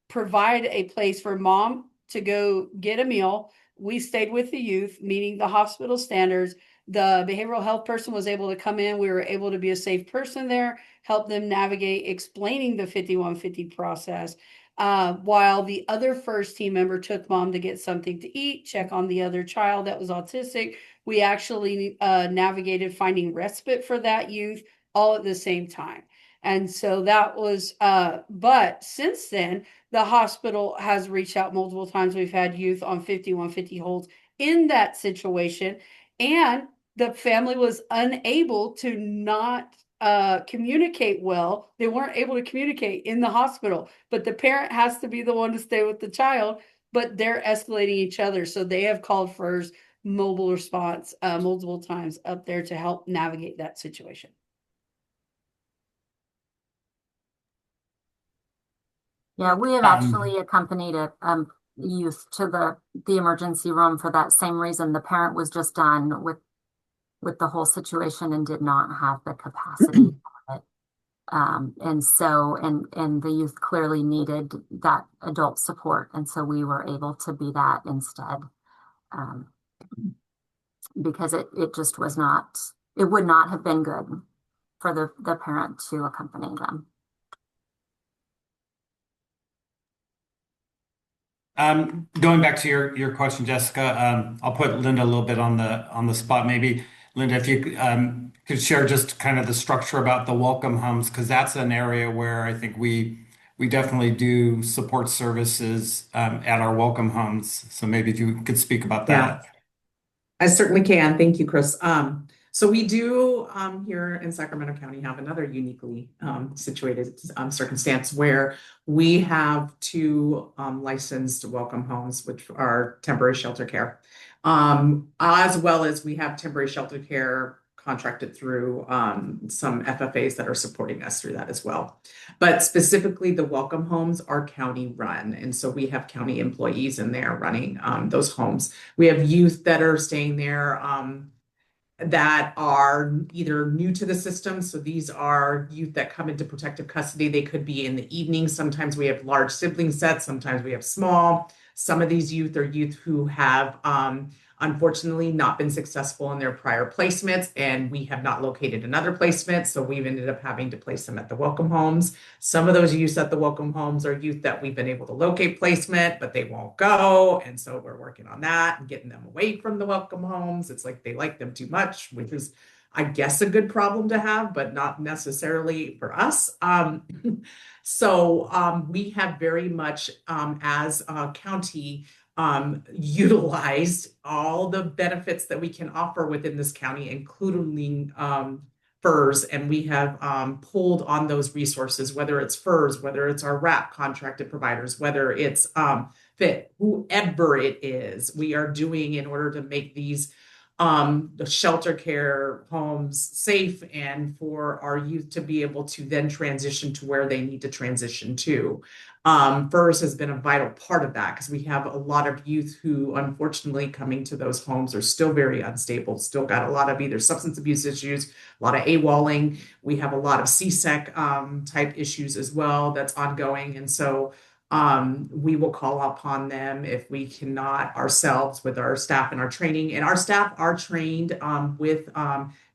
provide a place for mom to go get a meal. We stayed with the youth, meeting the hospital standards. The behavioral health person was able to come in. We were able to be a safe person there, help them navigate explaining the 5150 process. While the other FURS team member took mom to get something to eat, check on the other child that was autistic. We actually navigated finding respite for that youth all at the same time. And so that was, but since then, the hospital has reached out multiple times. We've had youth on 5150 holds in that situation. And the family was unable to not communicate well. They weren't able to communicate in the hospital, but the parent has to be the one to stay with the child, but they're escalating each other. So they have called FURS mobile response multiple times up there to help navigate that situation. Yeah, we have actually accompanied a youth to the emergency room for that same reason. The parent was just done with the whole situation and did not have the capacity for it. And so the youth clearly needed that adult support, and so we were able to be that instead. Because it just was not, it would not have been good for the parent to accompany them. Going back to your question, Jessica, I'll put Linda a little bit on the spot. Maybe Linda, if you could share just kind of the structure about the welcome homes, because that's an area where I think we definitely do support services at our welcome homes. So maybe if you could speak about that. Yeah, I certainly can. Thank you, Chris. So we do here in Sacramento County have another uniquely situated circumstance where we have two licensed welcome homes, which are temporary shelter care, as well as we have temporary shelter care contracted through some FFAs that are supporting us through that as well. But specifically, the welcome homes are county run. And so we have county employees in there running those homes. We have youth that are staying there that are either new to the system. So these are youth that come into protective custody. They could be in the evening. Sometimes we have large sibling sets. Sometimes we have small. Some of these youth are youth who have unfortunately not been successful in their prior placements, and we have not located another placement. So we've ended up having to place them at the welcome homes. Some of those youth at the welcome homes are youth that we've been able to locate placement, but they won't go. And so we're working on that and getting them away from the welcome homes. It's like they like them too much, which is, I guess, a good problem to have, but not necessarily for us. So we have very much, as a county, utilized all the benefits that we can offer within this county, including FURS, and we have pulled on those resources, whether it's FURS, whether it's our RAP contracted providers, whether it's FIT, whoever it is, we are doing in order to make these the shelter care homes safe and for our youth to be able to then transition to where they need to transition to. FURS has been a vital part of that because we have a lot of youth who, unfortunately, coming to those homes are still very unstable, still got a lot of either substance abuse issues, a lot of AWOLing. We have a lot of CSEC type issues as well that's ongoing. And so we will call upon them if we cannot ourselves with our staff and our training. And our staff are trained with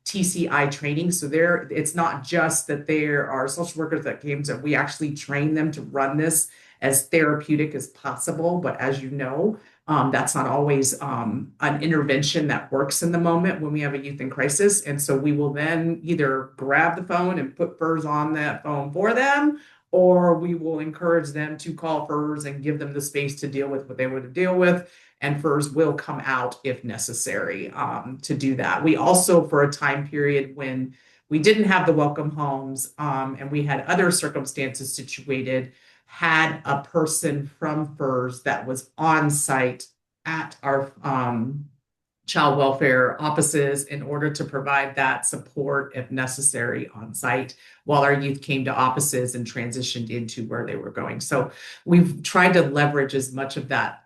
TCI training. So it's not just that there are social workers that came to, we actually train them to run this as therapeutic as possible. But as you know, that's not always an intervention that works in the moment when we have a youth in crisis. And so we will then either grab the phone and put FURS on that phone for them, or we will encourage them to call FURS and give them the space to deal with what they want to deal with. And FURS will come out if necessary to do that. We also, for a time period when we didn't have the welcome homes and we had other circumstances situated, had a person from FURS that was on site at our child welfare offices in order to provide that support if necessary on site while our youth came to offices and transitioned into where they were going. So we've tried to leverage as much of that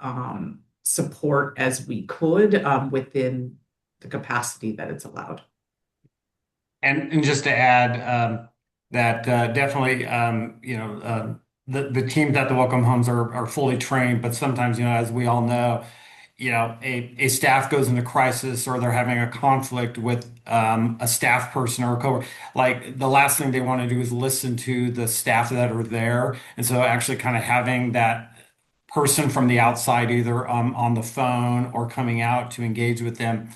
support as we could within the capacity that it's allowed. And just to add that definitely, the teams at the welcome homes are fully trained, but sometimes, as we all know, a staff goes into crisis or they're having a conflict with a staff person or a coworker. Like the last thing they want to do is listen to the staff that are there. And so actually kind of having that person from the outside, either on the phone or coming out to engage with them,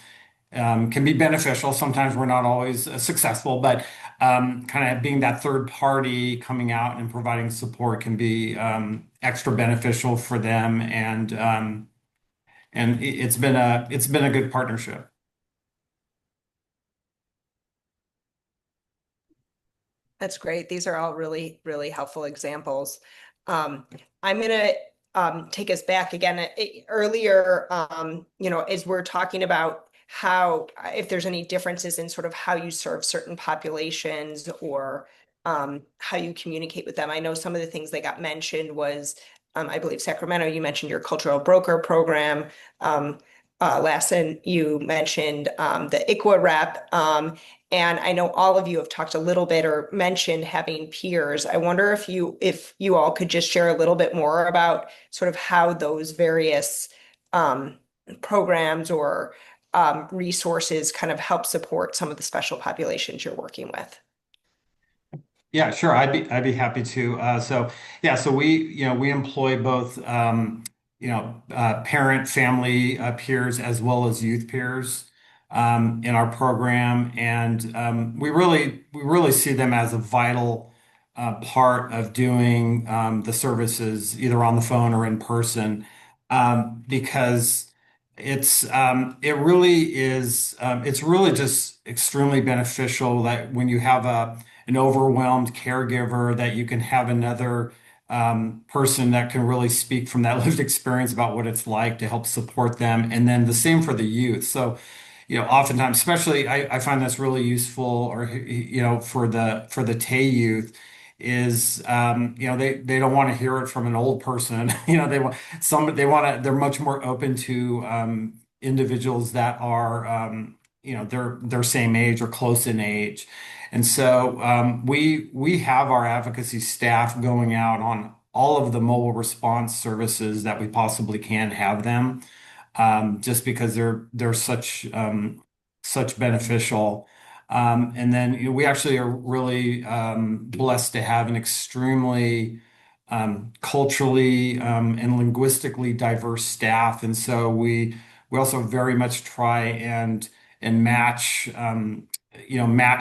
can be beneficial. Sometimes we're not always successful, but kind of being that third party coming out and providing support can be extra beneficial for them. And it's been a good partnership. That's great. These are all really, really helpful examples. I'm going to take us back again earlier, as we're talking about how, if there's any differences in sort of how you serve certain populations or how you communicate with them. I know some of the things that got mentioned was, I believe Sacramento, you mentioned your cultural broker program. Lassen, you mentioned the ICWA rep. And I know all of you have talked a little bit or mentioned having peers. I wonder if you all could just share a little bit more about sort of how those various programs or resources kind of help support some of the special populations you're working with. Yeah, sure. I'd be happy to. So we employ both parent family peers as well as youth peers in our program, and we really see them as a vital part of doing the services either on the phone or in person, because it's really just extremely beneficial that when you have an overwhelmed caregiver, that you can have another person that can really speak from that lived experience about what it's like to help support them. And then the same for the youth. So, oftentimes, especially I find that's really useful, or for the Tay youth is they don't want to hear it from an old person. They're much more open to individuals that are their same age or close in age. And so we have our advocacy staff going out on all of the mobile response services that we possibly can have them, just because they're such beneficial. And then we actually are really blessed to have an extremely culturally and linguistically diverse staff, and so we also very much try and match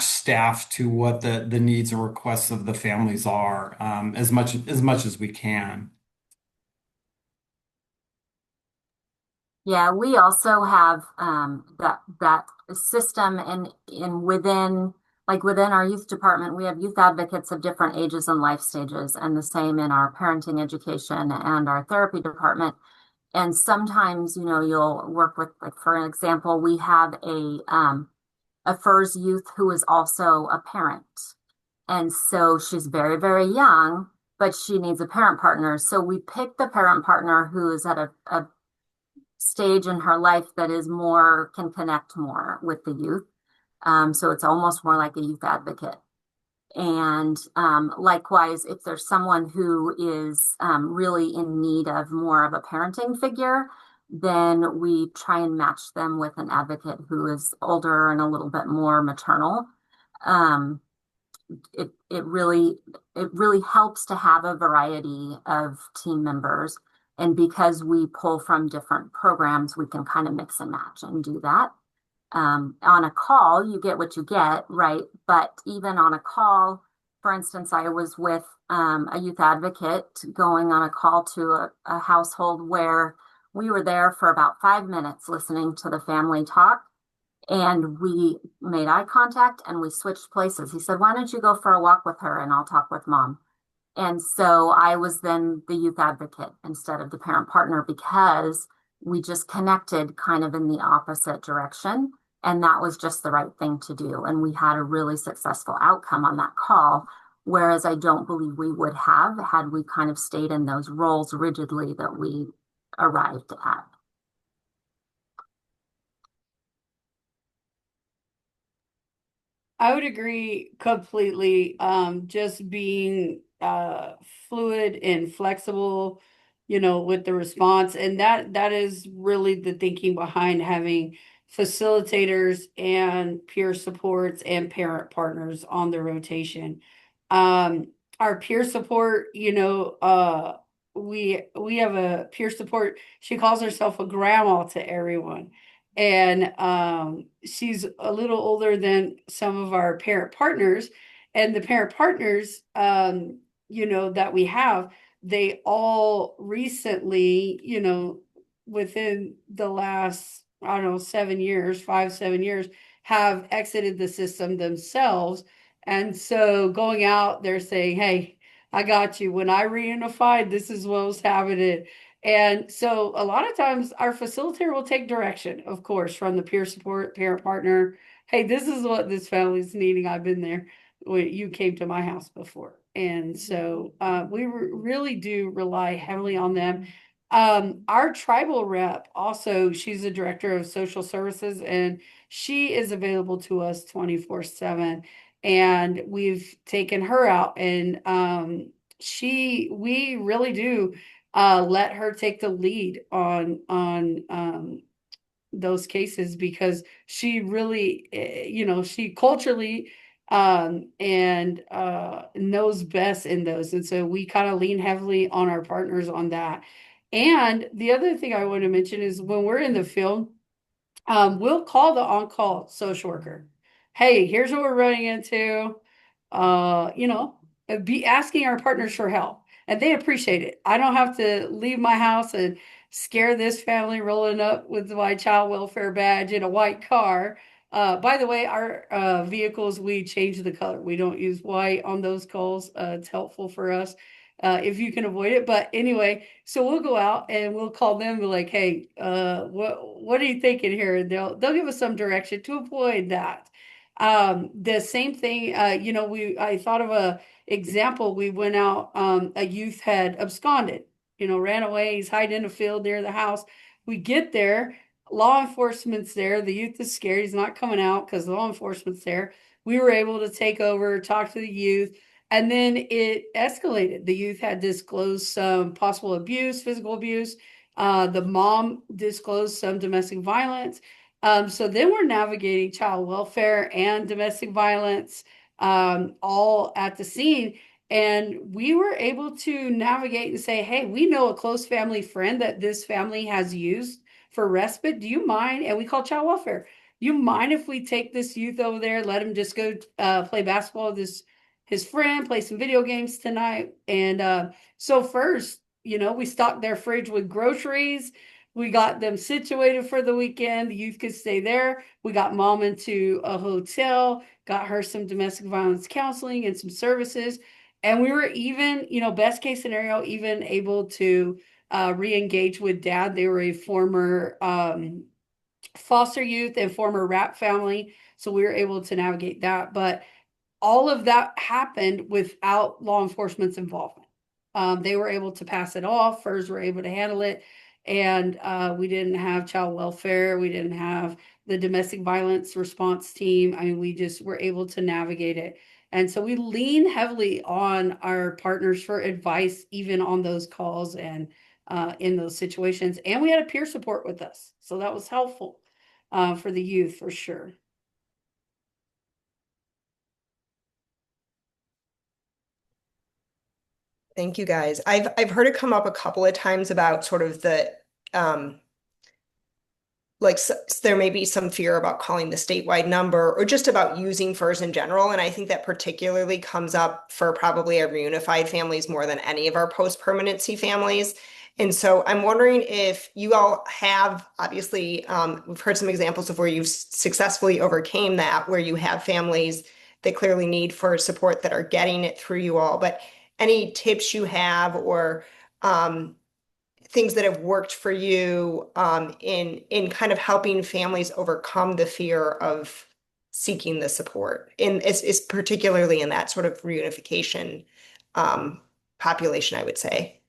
staff to what the needs and requests of the families are, as much as we can. Yeah, we also have that system in within our youth department, we have youth advocates of different ages and life stages, and the same in our parenting education and our therapy department. And sometimes, you'll work with, like, for example, we have a FURS youth who is also a parent. And so she's very, very young, but she needs a parent partner. So we pick the parent partner who is at a stage in her life that is more, can connect more with the youth. So it's almost more like a youth advocate. And likewise, if there's someone who is really in need of more of a parenting figure, then we try and match them with an advocate who is older and a little bit more maternal. Um, it really helps to have a variety of team members. And because we pull from different programs, we can kind of mix and match and do that. On a call, you get what you get, right? But even on a call, for instance, I was with a youth advocate going on a call to a household where we were there for about 5 minutes listening to the family talk. And we made eye contact and we switched places. He said, "Why don't you go for a walk with her and I'll talk with mom?" And so I was then the youth advocate instead of the parent partner, because we just connected kind of in the opposite direction. And that was just the right thing to do. And we had a really successful outcome on that call. Whereas I don't believe we would have had we kind of stayed in those roles rigidly that we arrived at. I would agree completely. Just being fluid and flexible, with the response, and that is really the thinking behind having facilitators and peer supports and parent partners on the rotation. Our peer support, we have a peer support. She calls herself a grandma to everyone. And she's a little older than some of our parent partners. And the parent partners, that we have, they all recently, within the last, I don't know, 7 years, 5, 7 years, have exited the system themselves. And so going out, they're saying, "Hey, I got you. When I reunified, this is what was happening." And so a lot of times our facilitator will take direction, of course, from the peer support parent partner. "Hey, this is what this family's needing. I've been there when you came to my house before." And so we really do rely heavily on them. Our tribal rep also, she's a director of social services, and she is available to us 24/7. And we've taken her out, and we really do let her take the lead on those cases, because she really, she culturally and knows best in those. And so we kind of lean heavily on our partners on that. And the other thing I want to mention is when we're in the field, we'll call the on-call social worker. "Hey, here's what we're running into." Uh, you know, be asking our partners for help, and they appreciate it. I don't have to leave my house and scare this family rolling up with my child welfare badge in a white car. By the way, our vehicles, we change the color. We don't use white on those calls. It's helpful for us. if you can avoid it. But anyway, so we'll go out and we'll call them and be like, hey, what are you thinking here? And they'll give us some direction to avoid that. The same thing, I thought of a example. We went out, a youth had absconded, ran away, he's hiding in a field near the house. We get there, law enforcement's there, the youth is scared, he's not coming out because law enforcement's there. We were able to take over, talk to the youth, and then it escalated. The youth had disclosed some possible abuse, physical abuse. The mom disclosed some domestic violence. So then we're navigating child welfare and domestic violence, all at the scene. And we were able to navigate and say, hey, we know a close family friend that this family has used for respite. Do you mind? And we call child welfare. You mind if we take this youth over there, let him just go play basketball with his friend, play some video games tonight? And so first, we stocked their fridge with groceries. We got them situated for the weekend. The youth could stay there. We got mom into a hotel, got her some domestic violence counseling and some services. And we were even, best case scenario, even able to re-engage with dad. They were a former foster youth and former RAP family. So we were able to navigate that. But all of that happened without law enforcement's involvement. They were able to pass it off. FURS were able to handle it. And we didn't have child welfare. We didn't have the domestic violence response team. I mean, we just were able to navigate it. And so we lean heavily on our partners for advice, even on those calls and in those situations. And we had a peer support with us. So that was helpful for the youth, for sure. Thank you, guys. I've heard it come up a couple of times about sort of the there may be some fear about calling the statewide number or just about using FURS in general. And I think that particularly comes up for probably our reunified families more than any of our post-permanency families. And so I'm wondering if you all have, obviously, we've heard some examples of where you've successfully overcame that, where you have families that clearly need FURS support that are getting it through you all. But any tips you have or things that have worked for you in kind of helping families overcome the fear of seeking the support, and it's particularly in that sort of reunification population, I would say.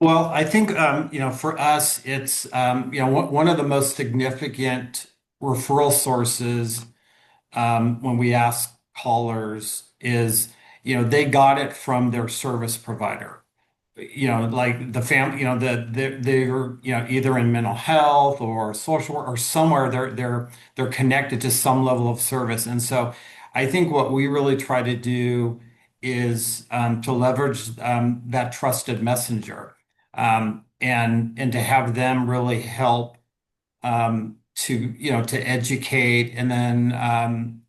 Well, I think for us, it's one of the most significant referral sources when we ask callers is they got it from their service provider. Like the family, they're either in mental health or social work or somewhere they're connected to some level of service. And so I think what we really try to do is to leverage that trusted messenger, and to have them really help to educate. And then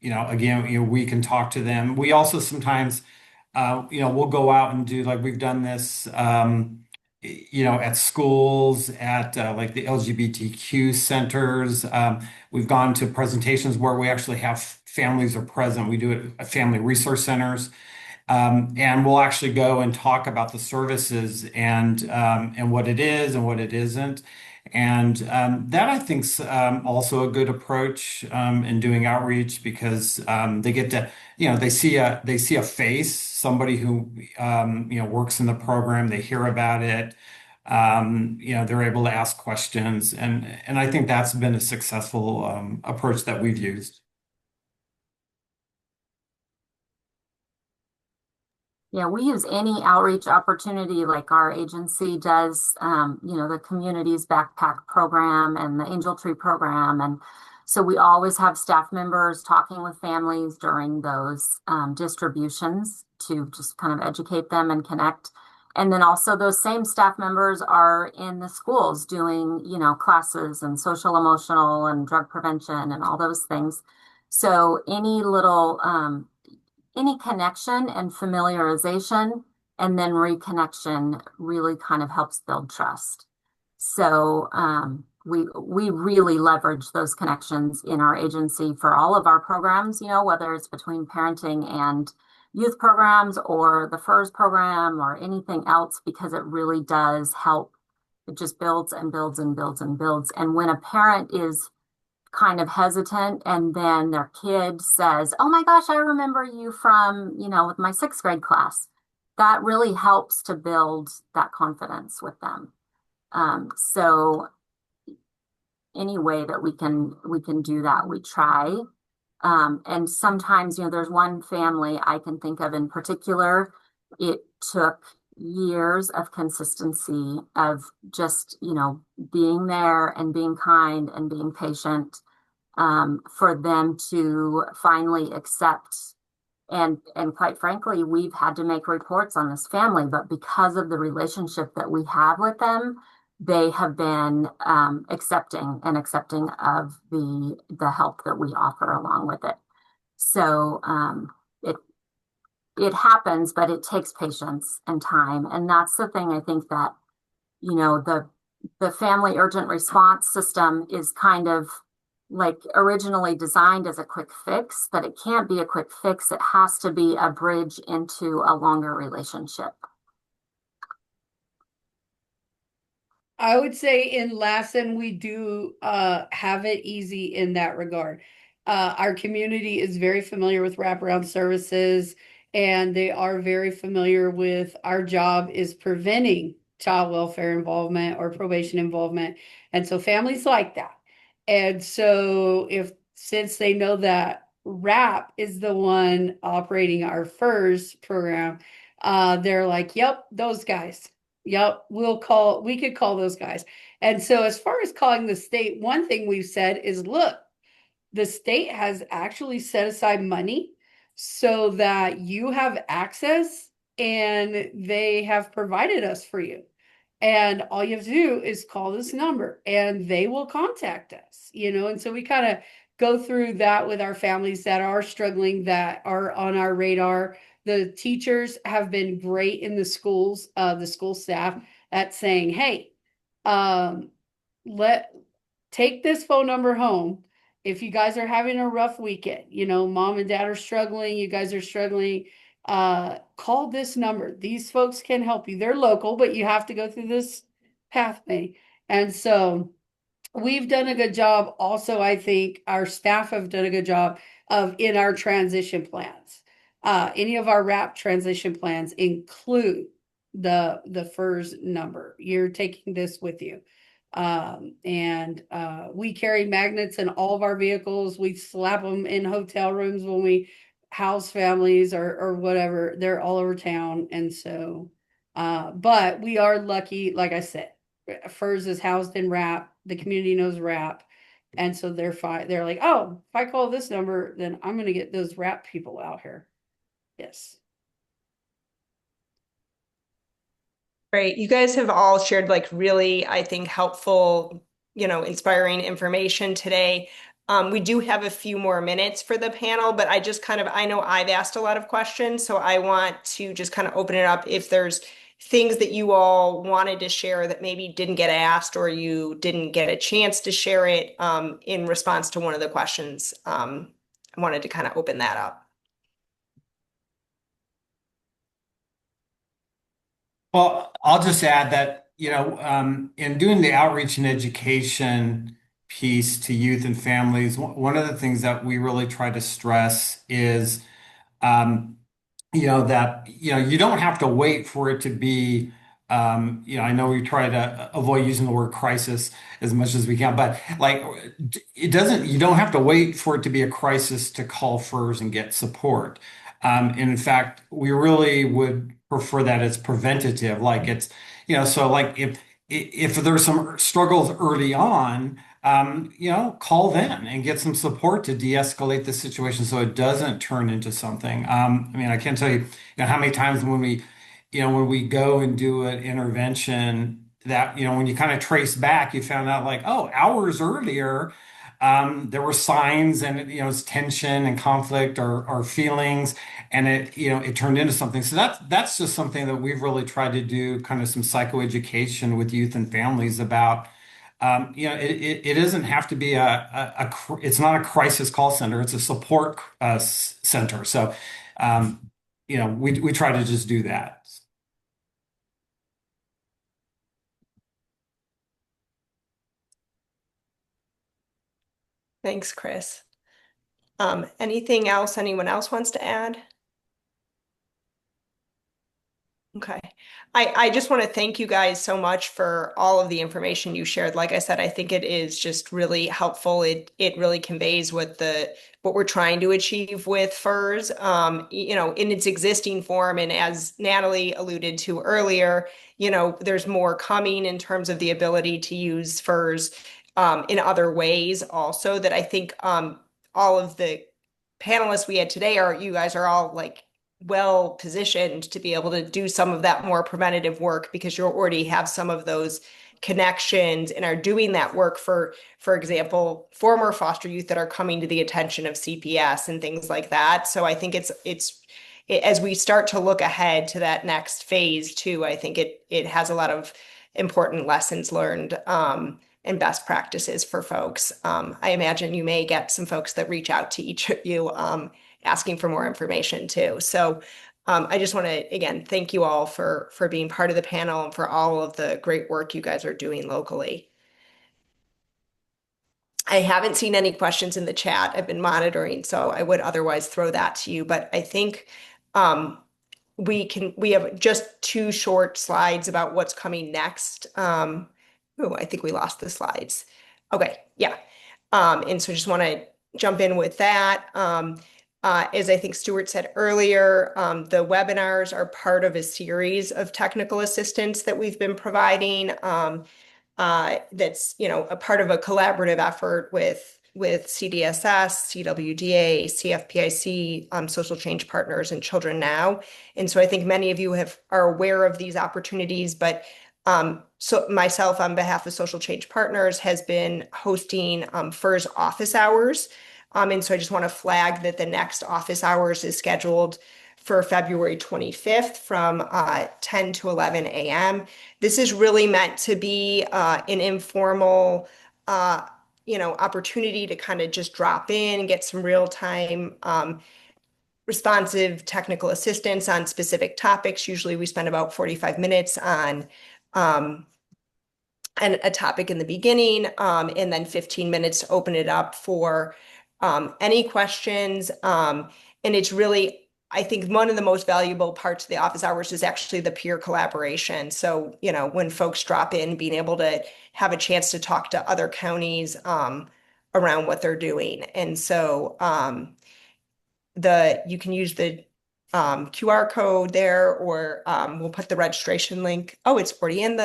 again, we can talk to them. We also sometimes we'll go out and do, like we've done this at schools, at like the LGBTQ centers. We've gone to presentations where we actually have families are present. We do it at family resource centers. And we'll actually go and talk about the services and what it is and what it isn't. And that I think's also a good approach in doing outreach, because they get to, they see a face, somebody who works in the program. They hear about it. They're able to ask questions, and I think that's been a successful approach that we've used. Yeah, we use any outreach opportunity like our agency does, the Communities Backpack program and the Angel Tree program. And so we always have staff members talking with families during those distributions to just kind of educate them and connect. And then also those same staff members are in the schools doing, classes and social, emotional, and drug prevention and all those things. So any connection and familiarization and then reconnection really kind of helps build trust. So we really leverage those connections in our agency for all of our programs, whether it's between parenting and youth programs or the FURS program or anything else, because it really does help. It just builds and builds and builds and builds. And when a parent is kind of hesitant and then their kid says, "Oh my gosh, I remember you from, with my sixth grade class," that really helps to build that confidence with them. So any way that we can do that, we try. And sometimes, there's one family I can think of in particular. It took years of consistency of just, being there and being kind and being patient, for them to finally accept. And quite frankly, we've had to make reports on this family, but because of the relationship that we have with them, they have been accepting of the help that we offer along with it. So it it happens, but it takes patience and time, and that's the thing I think that the family urgent response system is kind of like originally designed as a quick fix, but it can't be a quick fix. It has to be a bridge into a longer relationship. I would say in Lassen, we do have it easy in that regard. Our community is very familiar with wraparound services, and they are very familiar with our job is preventing child welfare involvement or probation involvement. And so families like that. And so since they know that RAP is the one operating our FURS program, they're like, yep, those guys. Yep, we could call those guys. And so as far as calling the state, one thing we've said is, look, the state has actually set aside money so that you have access, and they have provided us for you. And all you have to do is call this number and they will contact us, and so we kind of go through that with our families that are struggling, that are on our radar. The teachers have been great in the schools, the school staff, at saying, hey, take this phone number home. If you guys are having a rough weekend, mom and dad are struggling, you guys are struggling, call this number. These folks can help you. They're local, but you have to go through this pathway. And so we've done a good job. Also, I think our staff have done a good job of in our transition plans. Any of our RAP transition plans include the FURS number. You're taking this with you. And we carry magnets in all of our vehicles. We slap them in hotel rooms when we house families or whatever. They're all over town. And so, but we are lucky, like I said, FURS is housed in RAP. The community knows RAP. And so they're fine. They're like, oh, if I call this number, then I'm going to get those RAP people out here. Yes. Great. You guys have all shared like really, I think, helpful, inspiring information today. We do have a few more minutes for the panel, but I know I've asked a lot of questions, so I want to just kind of open it up if there's things that you all wanted to share that maybe didn't get asked or you didn't get a chance to share it in response to one of the questions. I wanted to kind of open that up. Well, I'll just add that, in doing the outreach and education piece to youth and families, one of the things that we really try to stress is, that, you don't have to wait for it to be, I know we try to avoid using the word crisis as much as we can, but like, you don't have to wait for it to be a crisis to call FERS and get support. And in fact, we really would prefer that it's preventative. Like it's, so like if there's some struggles early on, call then and get some support to de-escalate the situation so it doesn't turn into something. I can't tell you, how many times when we go and do an intervention that, when you kind of trace back, you found out like, oh, hours earlier, there were signs and it's tension and conflict or feelings, and it turned into something. So that's just something that we've really tried to do, kind of some psychoeducation with youth and families about. It doesn't have to be it's not a crisis call center; it's a support center. So we try to just do that. Thanks, Chris. Anything else anyone else wants to add? Okay. I just want to thank you guys so much for all of the information you shared. Like I said, I think it is just really helpful. It really conveys what we're trying to achieve with FURS, in its existing form. And as Natalie alluded to earlier, there's more coming in terms of the ability to use FURS in other ways also that I think all of the panelists we had today you guys are all like well positioned to be able to do some of that more preventative work because you already have some of those connections and are doing that work for example, former foster youth that are coming to the attention of CPS and things like that. So I think as we start to look ahead to that next phase too, I think it has a lot of important lessons learned and best practices for folks. I imagine you may get some folks that reach out to each of you asking for more information too. So I just want to, again, thank you all for being part of the panel and for all of the great work you guys are doing locally. I haven't seen any questions in the chat. I've been monitoring, so I would otherwise throw that to you. But I think we have just 2 short slides about what's coming next. I think we lost the slides. Okay, yeah. And so just want to jump in with that. As I think Stuart said earlier, the webinars are part of a series of technical assistance that we've been providing. That's a part of a collaborative effort with CDSS, CWDA, CFPIC, Social Change Partners, and Children Now. And so I think many of you are aware of these opportunities, but so myself, on behalf of Social Change Partners, has been hosting FURS office hours. And so I just want to flag that the next office hours is scheduled for February 25th from 10 to 11 a.m. This is really meant to be an informal, opportunity to kind of just drop in and get some real-time responsive technical assistance on specific topics. Usually we spend about 45 minutes on and a topic in the beginning, and then 15 minutes to open it up for any questions. And it's really, I think one of the most valuable parts of the office hours is actually the peer collaboration. So, when folks drop in, being able to have a chance to talk to other counties around what they're doing. And so you can use the QR code there, or we'll put the registration link. Oh, it's already in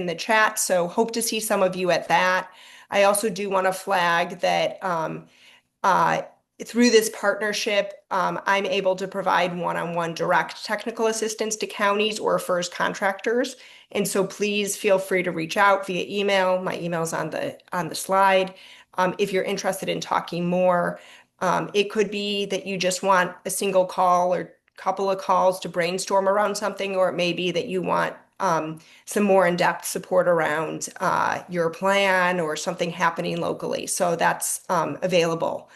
the chat. So hope to see some of you at that. I also do want to flag that through this partnership, I'm able to provide one-on-one direct technical assistance to counties or FERS contractors. And so please feel free to reach out via email. My email's on the slide. If you're interested in talking more, it could be that you just want a single call or couple of calls to brainstorm around something, or it may be that you want some more in-depth support around your plan or something happening locally. So that's available.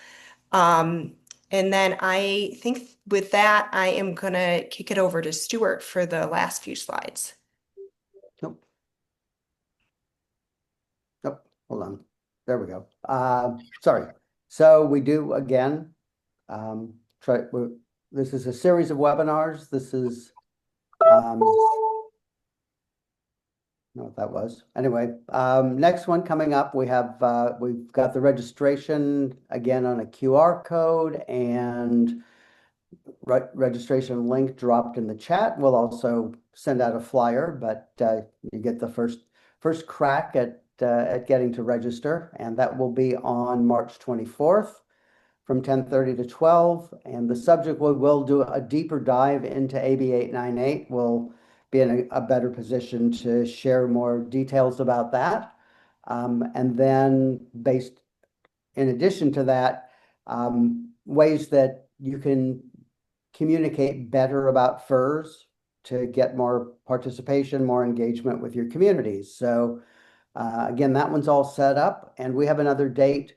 And then I think with that, I am going to kick it over to Stuart for the last few slides. Nope. Hold on. There we go. Sorry. So we do again, this is a series of webinars. This is, know what that was. Anyway, next one coming up, we've got the registration again on a QR code, and registration link dropped in the chat. We'll also send out a flyer, but you get the first crack at getting to register, and that will be on March 24th from 10:30 to 12. And the subject, we'll do a deeper dive into AB 898. We'll be in a better position to share more details about that. And then in addition to that, ways that you can communicate better about FERS to get more participation, more engagement with your communities. So again, that one's all set up, and we have another date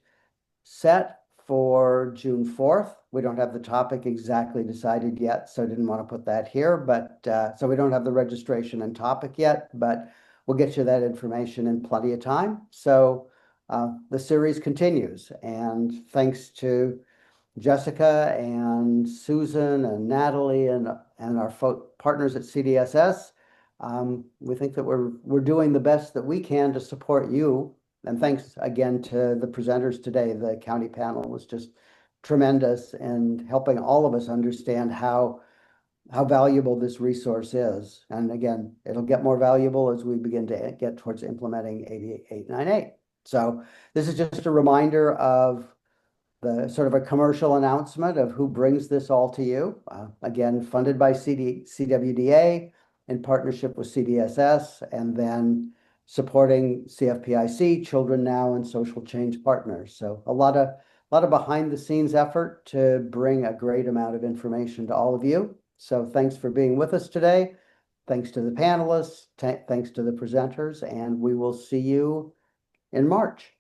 set for June 4th. We don't have the topic exactly decided yet, so I didn't want to put that here, but so we don't have the registration and topic yet, but we'll get you that information in plenty of time. So the series continues, and thanks to Jessica and Susan and Natalie and our partners at CDSS, we think that we're doing the best that we can to support you. And thanks again to the presenters today. The county panel was just tremendous in helping all of us understand how valuable this resource is. And again, it'll get more valuable as we begin to get towards implementing AB 898. So this is just a reminder of the sort of a commercial announcement of who brings this all to you. Again, funded by CWDA in partnership with CDSS, and then supporting CFPIC, Children Now, and Social Change Partners. So a lot of behind the scenes effort to bring a great amount of information to all of you. So thanks for being with us today. Thanks to the panelists, thanks to the presenters, and we will see you in March.